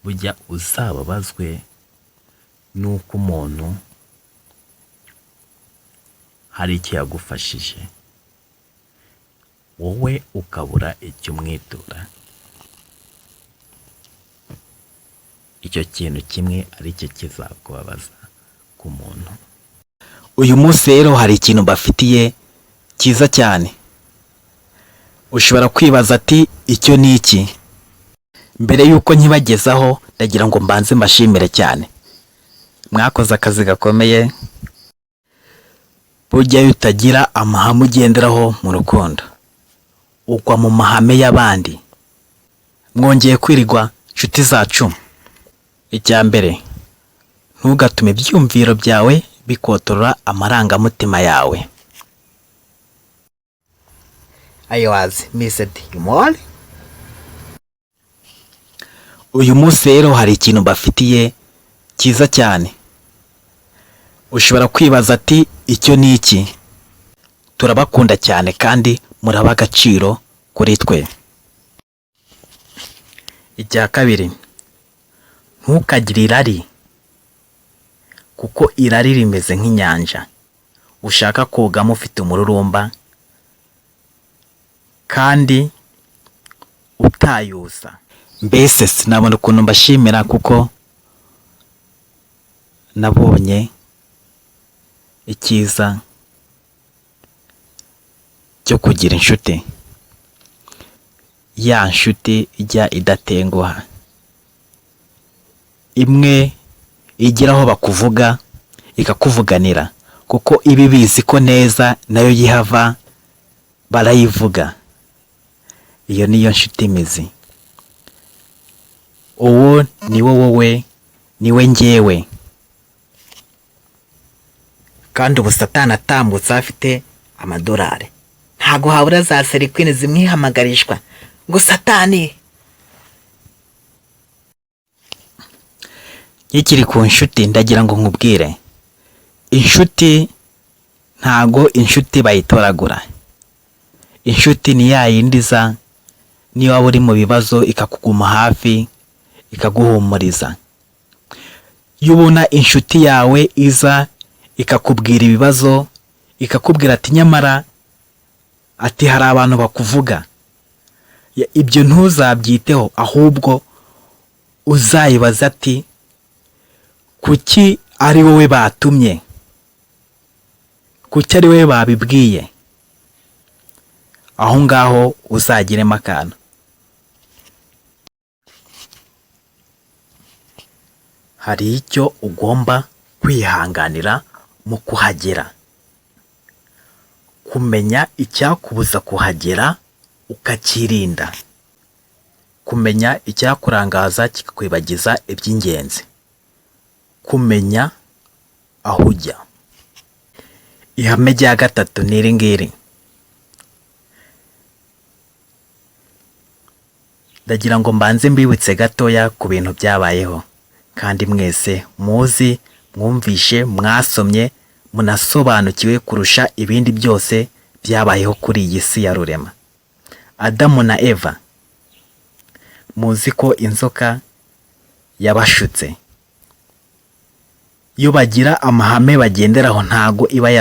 Bujya uzababazwe n'uko umuntu hari icyo yagufashije, wowe ukabura icyo umwitura. Icyo kintu kimwe ari cyo kizakubabaza ku muntu. Uyu munsi rero hari ikintu bafitiye cyiza cyane. Ushobora kwibaza ati icyo ni iki? Mbere yuko nkibagezaho ndagira ngo mbanze mbashimire cyane. Mwakoze akazi gakomeye. Burya iyo utagira amahame ugenderaho mu rukundo, ugwa mu mahame y'abandi. Mwongeye kwirigwa nshuti zacu. Icya mbere, ntugatume ibyumviro byawe bikotorora amarangamutima yawe. I was missed you more. Uyu munsi rero hari ikintu bafitiye cyiza cyane. Ushobora kwibaza ati icyo ni iki? Turabakunda cyane kandi muraba agaciro kuri twe. Icya kabiri, ntukagire irari, kuko irari rimeze nk'inyanja ushaka kogamo ufite umururumba kandi utayusa. Mbese sinabona ukuntu mbashimira kuko nabonye icyiza cyo kugira inshuti. Ya nshuti ijya idatenguha, imwe igiraho bakuvuga ikakuvuganira, kuko ibi bizi ko neza nayo yihava barayivuga. Iyo niyo nshuti mizi. Uwo ni wowe, niwe njyewe. Kandi ubu Satani atambutse afite amadolari, ntago habura za serikwini zimwihamagarishwa ngo Satani. Ikiri ku nshuti ndagira ngo nkubwire, inshuti ntago inshuti bayitoragura. Inshuti ni ya yindi za niyo waba uri mu bibazo ikakuguma hafi ikaguhumuriza. Iyo ubona inshuti yawe iza ikakubwira ibibazo, ikakubwira ati nyamara ati hari abantu bakuvuga. Ibyo ntuzabyiteho, ahubwo uzayibaza ati kuki ari wowe batumye, kuki ari wowe babibwiye. Aho ngaho uzagiremo akantu. Hari icyo ugomba kwihanganira mu kuhagera, kumenya icyakubuza kuhagera ukakirinda, kumenya icyakurangaza kikakwibagiza iby'ingenzi, kumenya aho ujya. Ihame rya gatatu ni iri ngiri. Ndagira ngo mbanze mbibutse gatoya ku bintu byabayeho, kandi mwese muzi, mwumvishe, mwasomye, munasobanukiwe kurusha ibindi byose byabayeho kuri iyi si ya rurema. Adamu na Eva, muzi ko inzoka yabashutse. Iyo bagira amahame bagenderaho ntago iba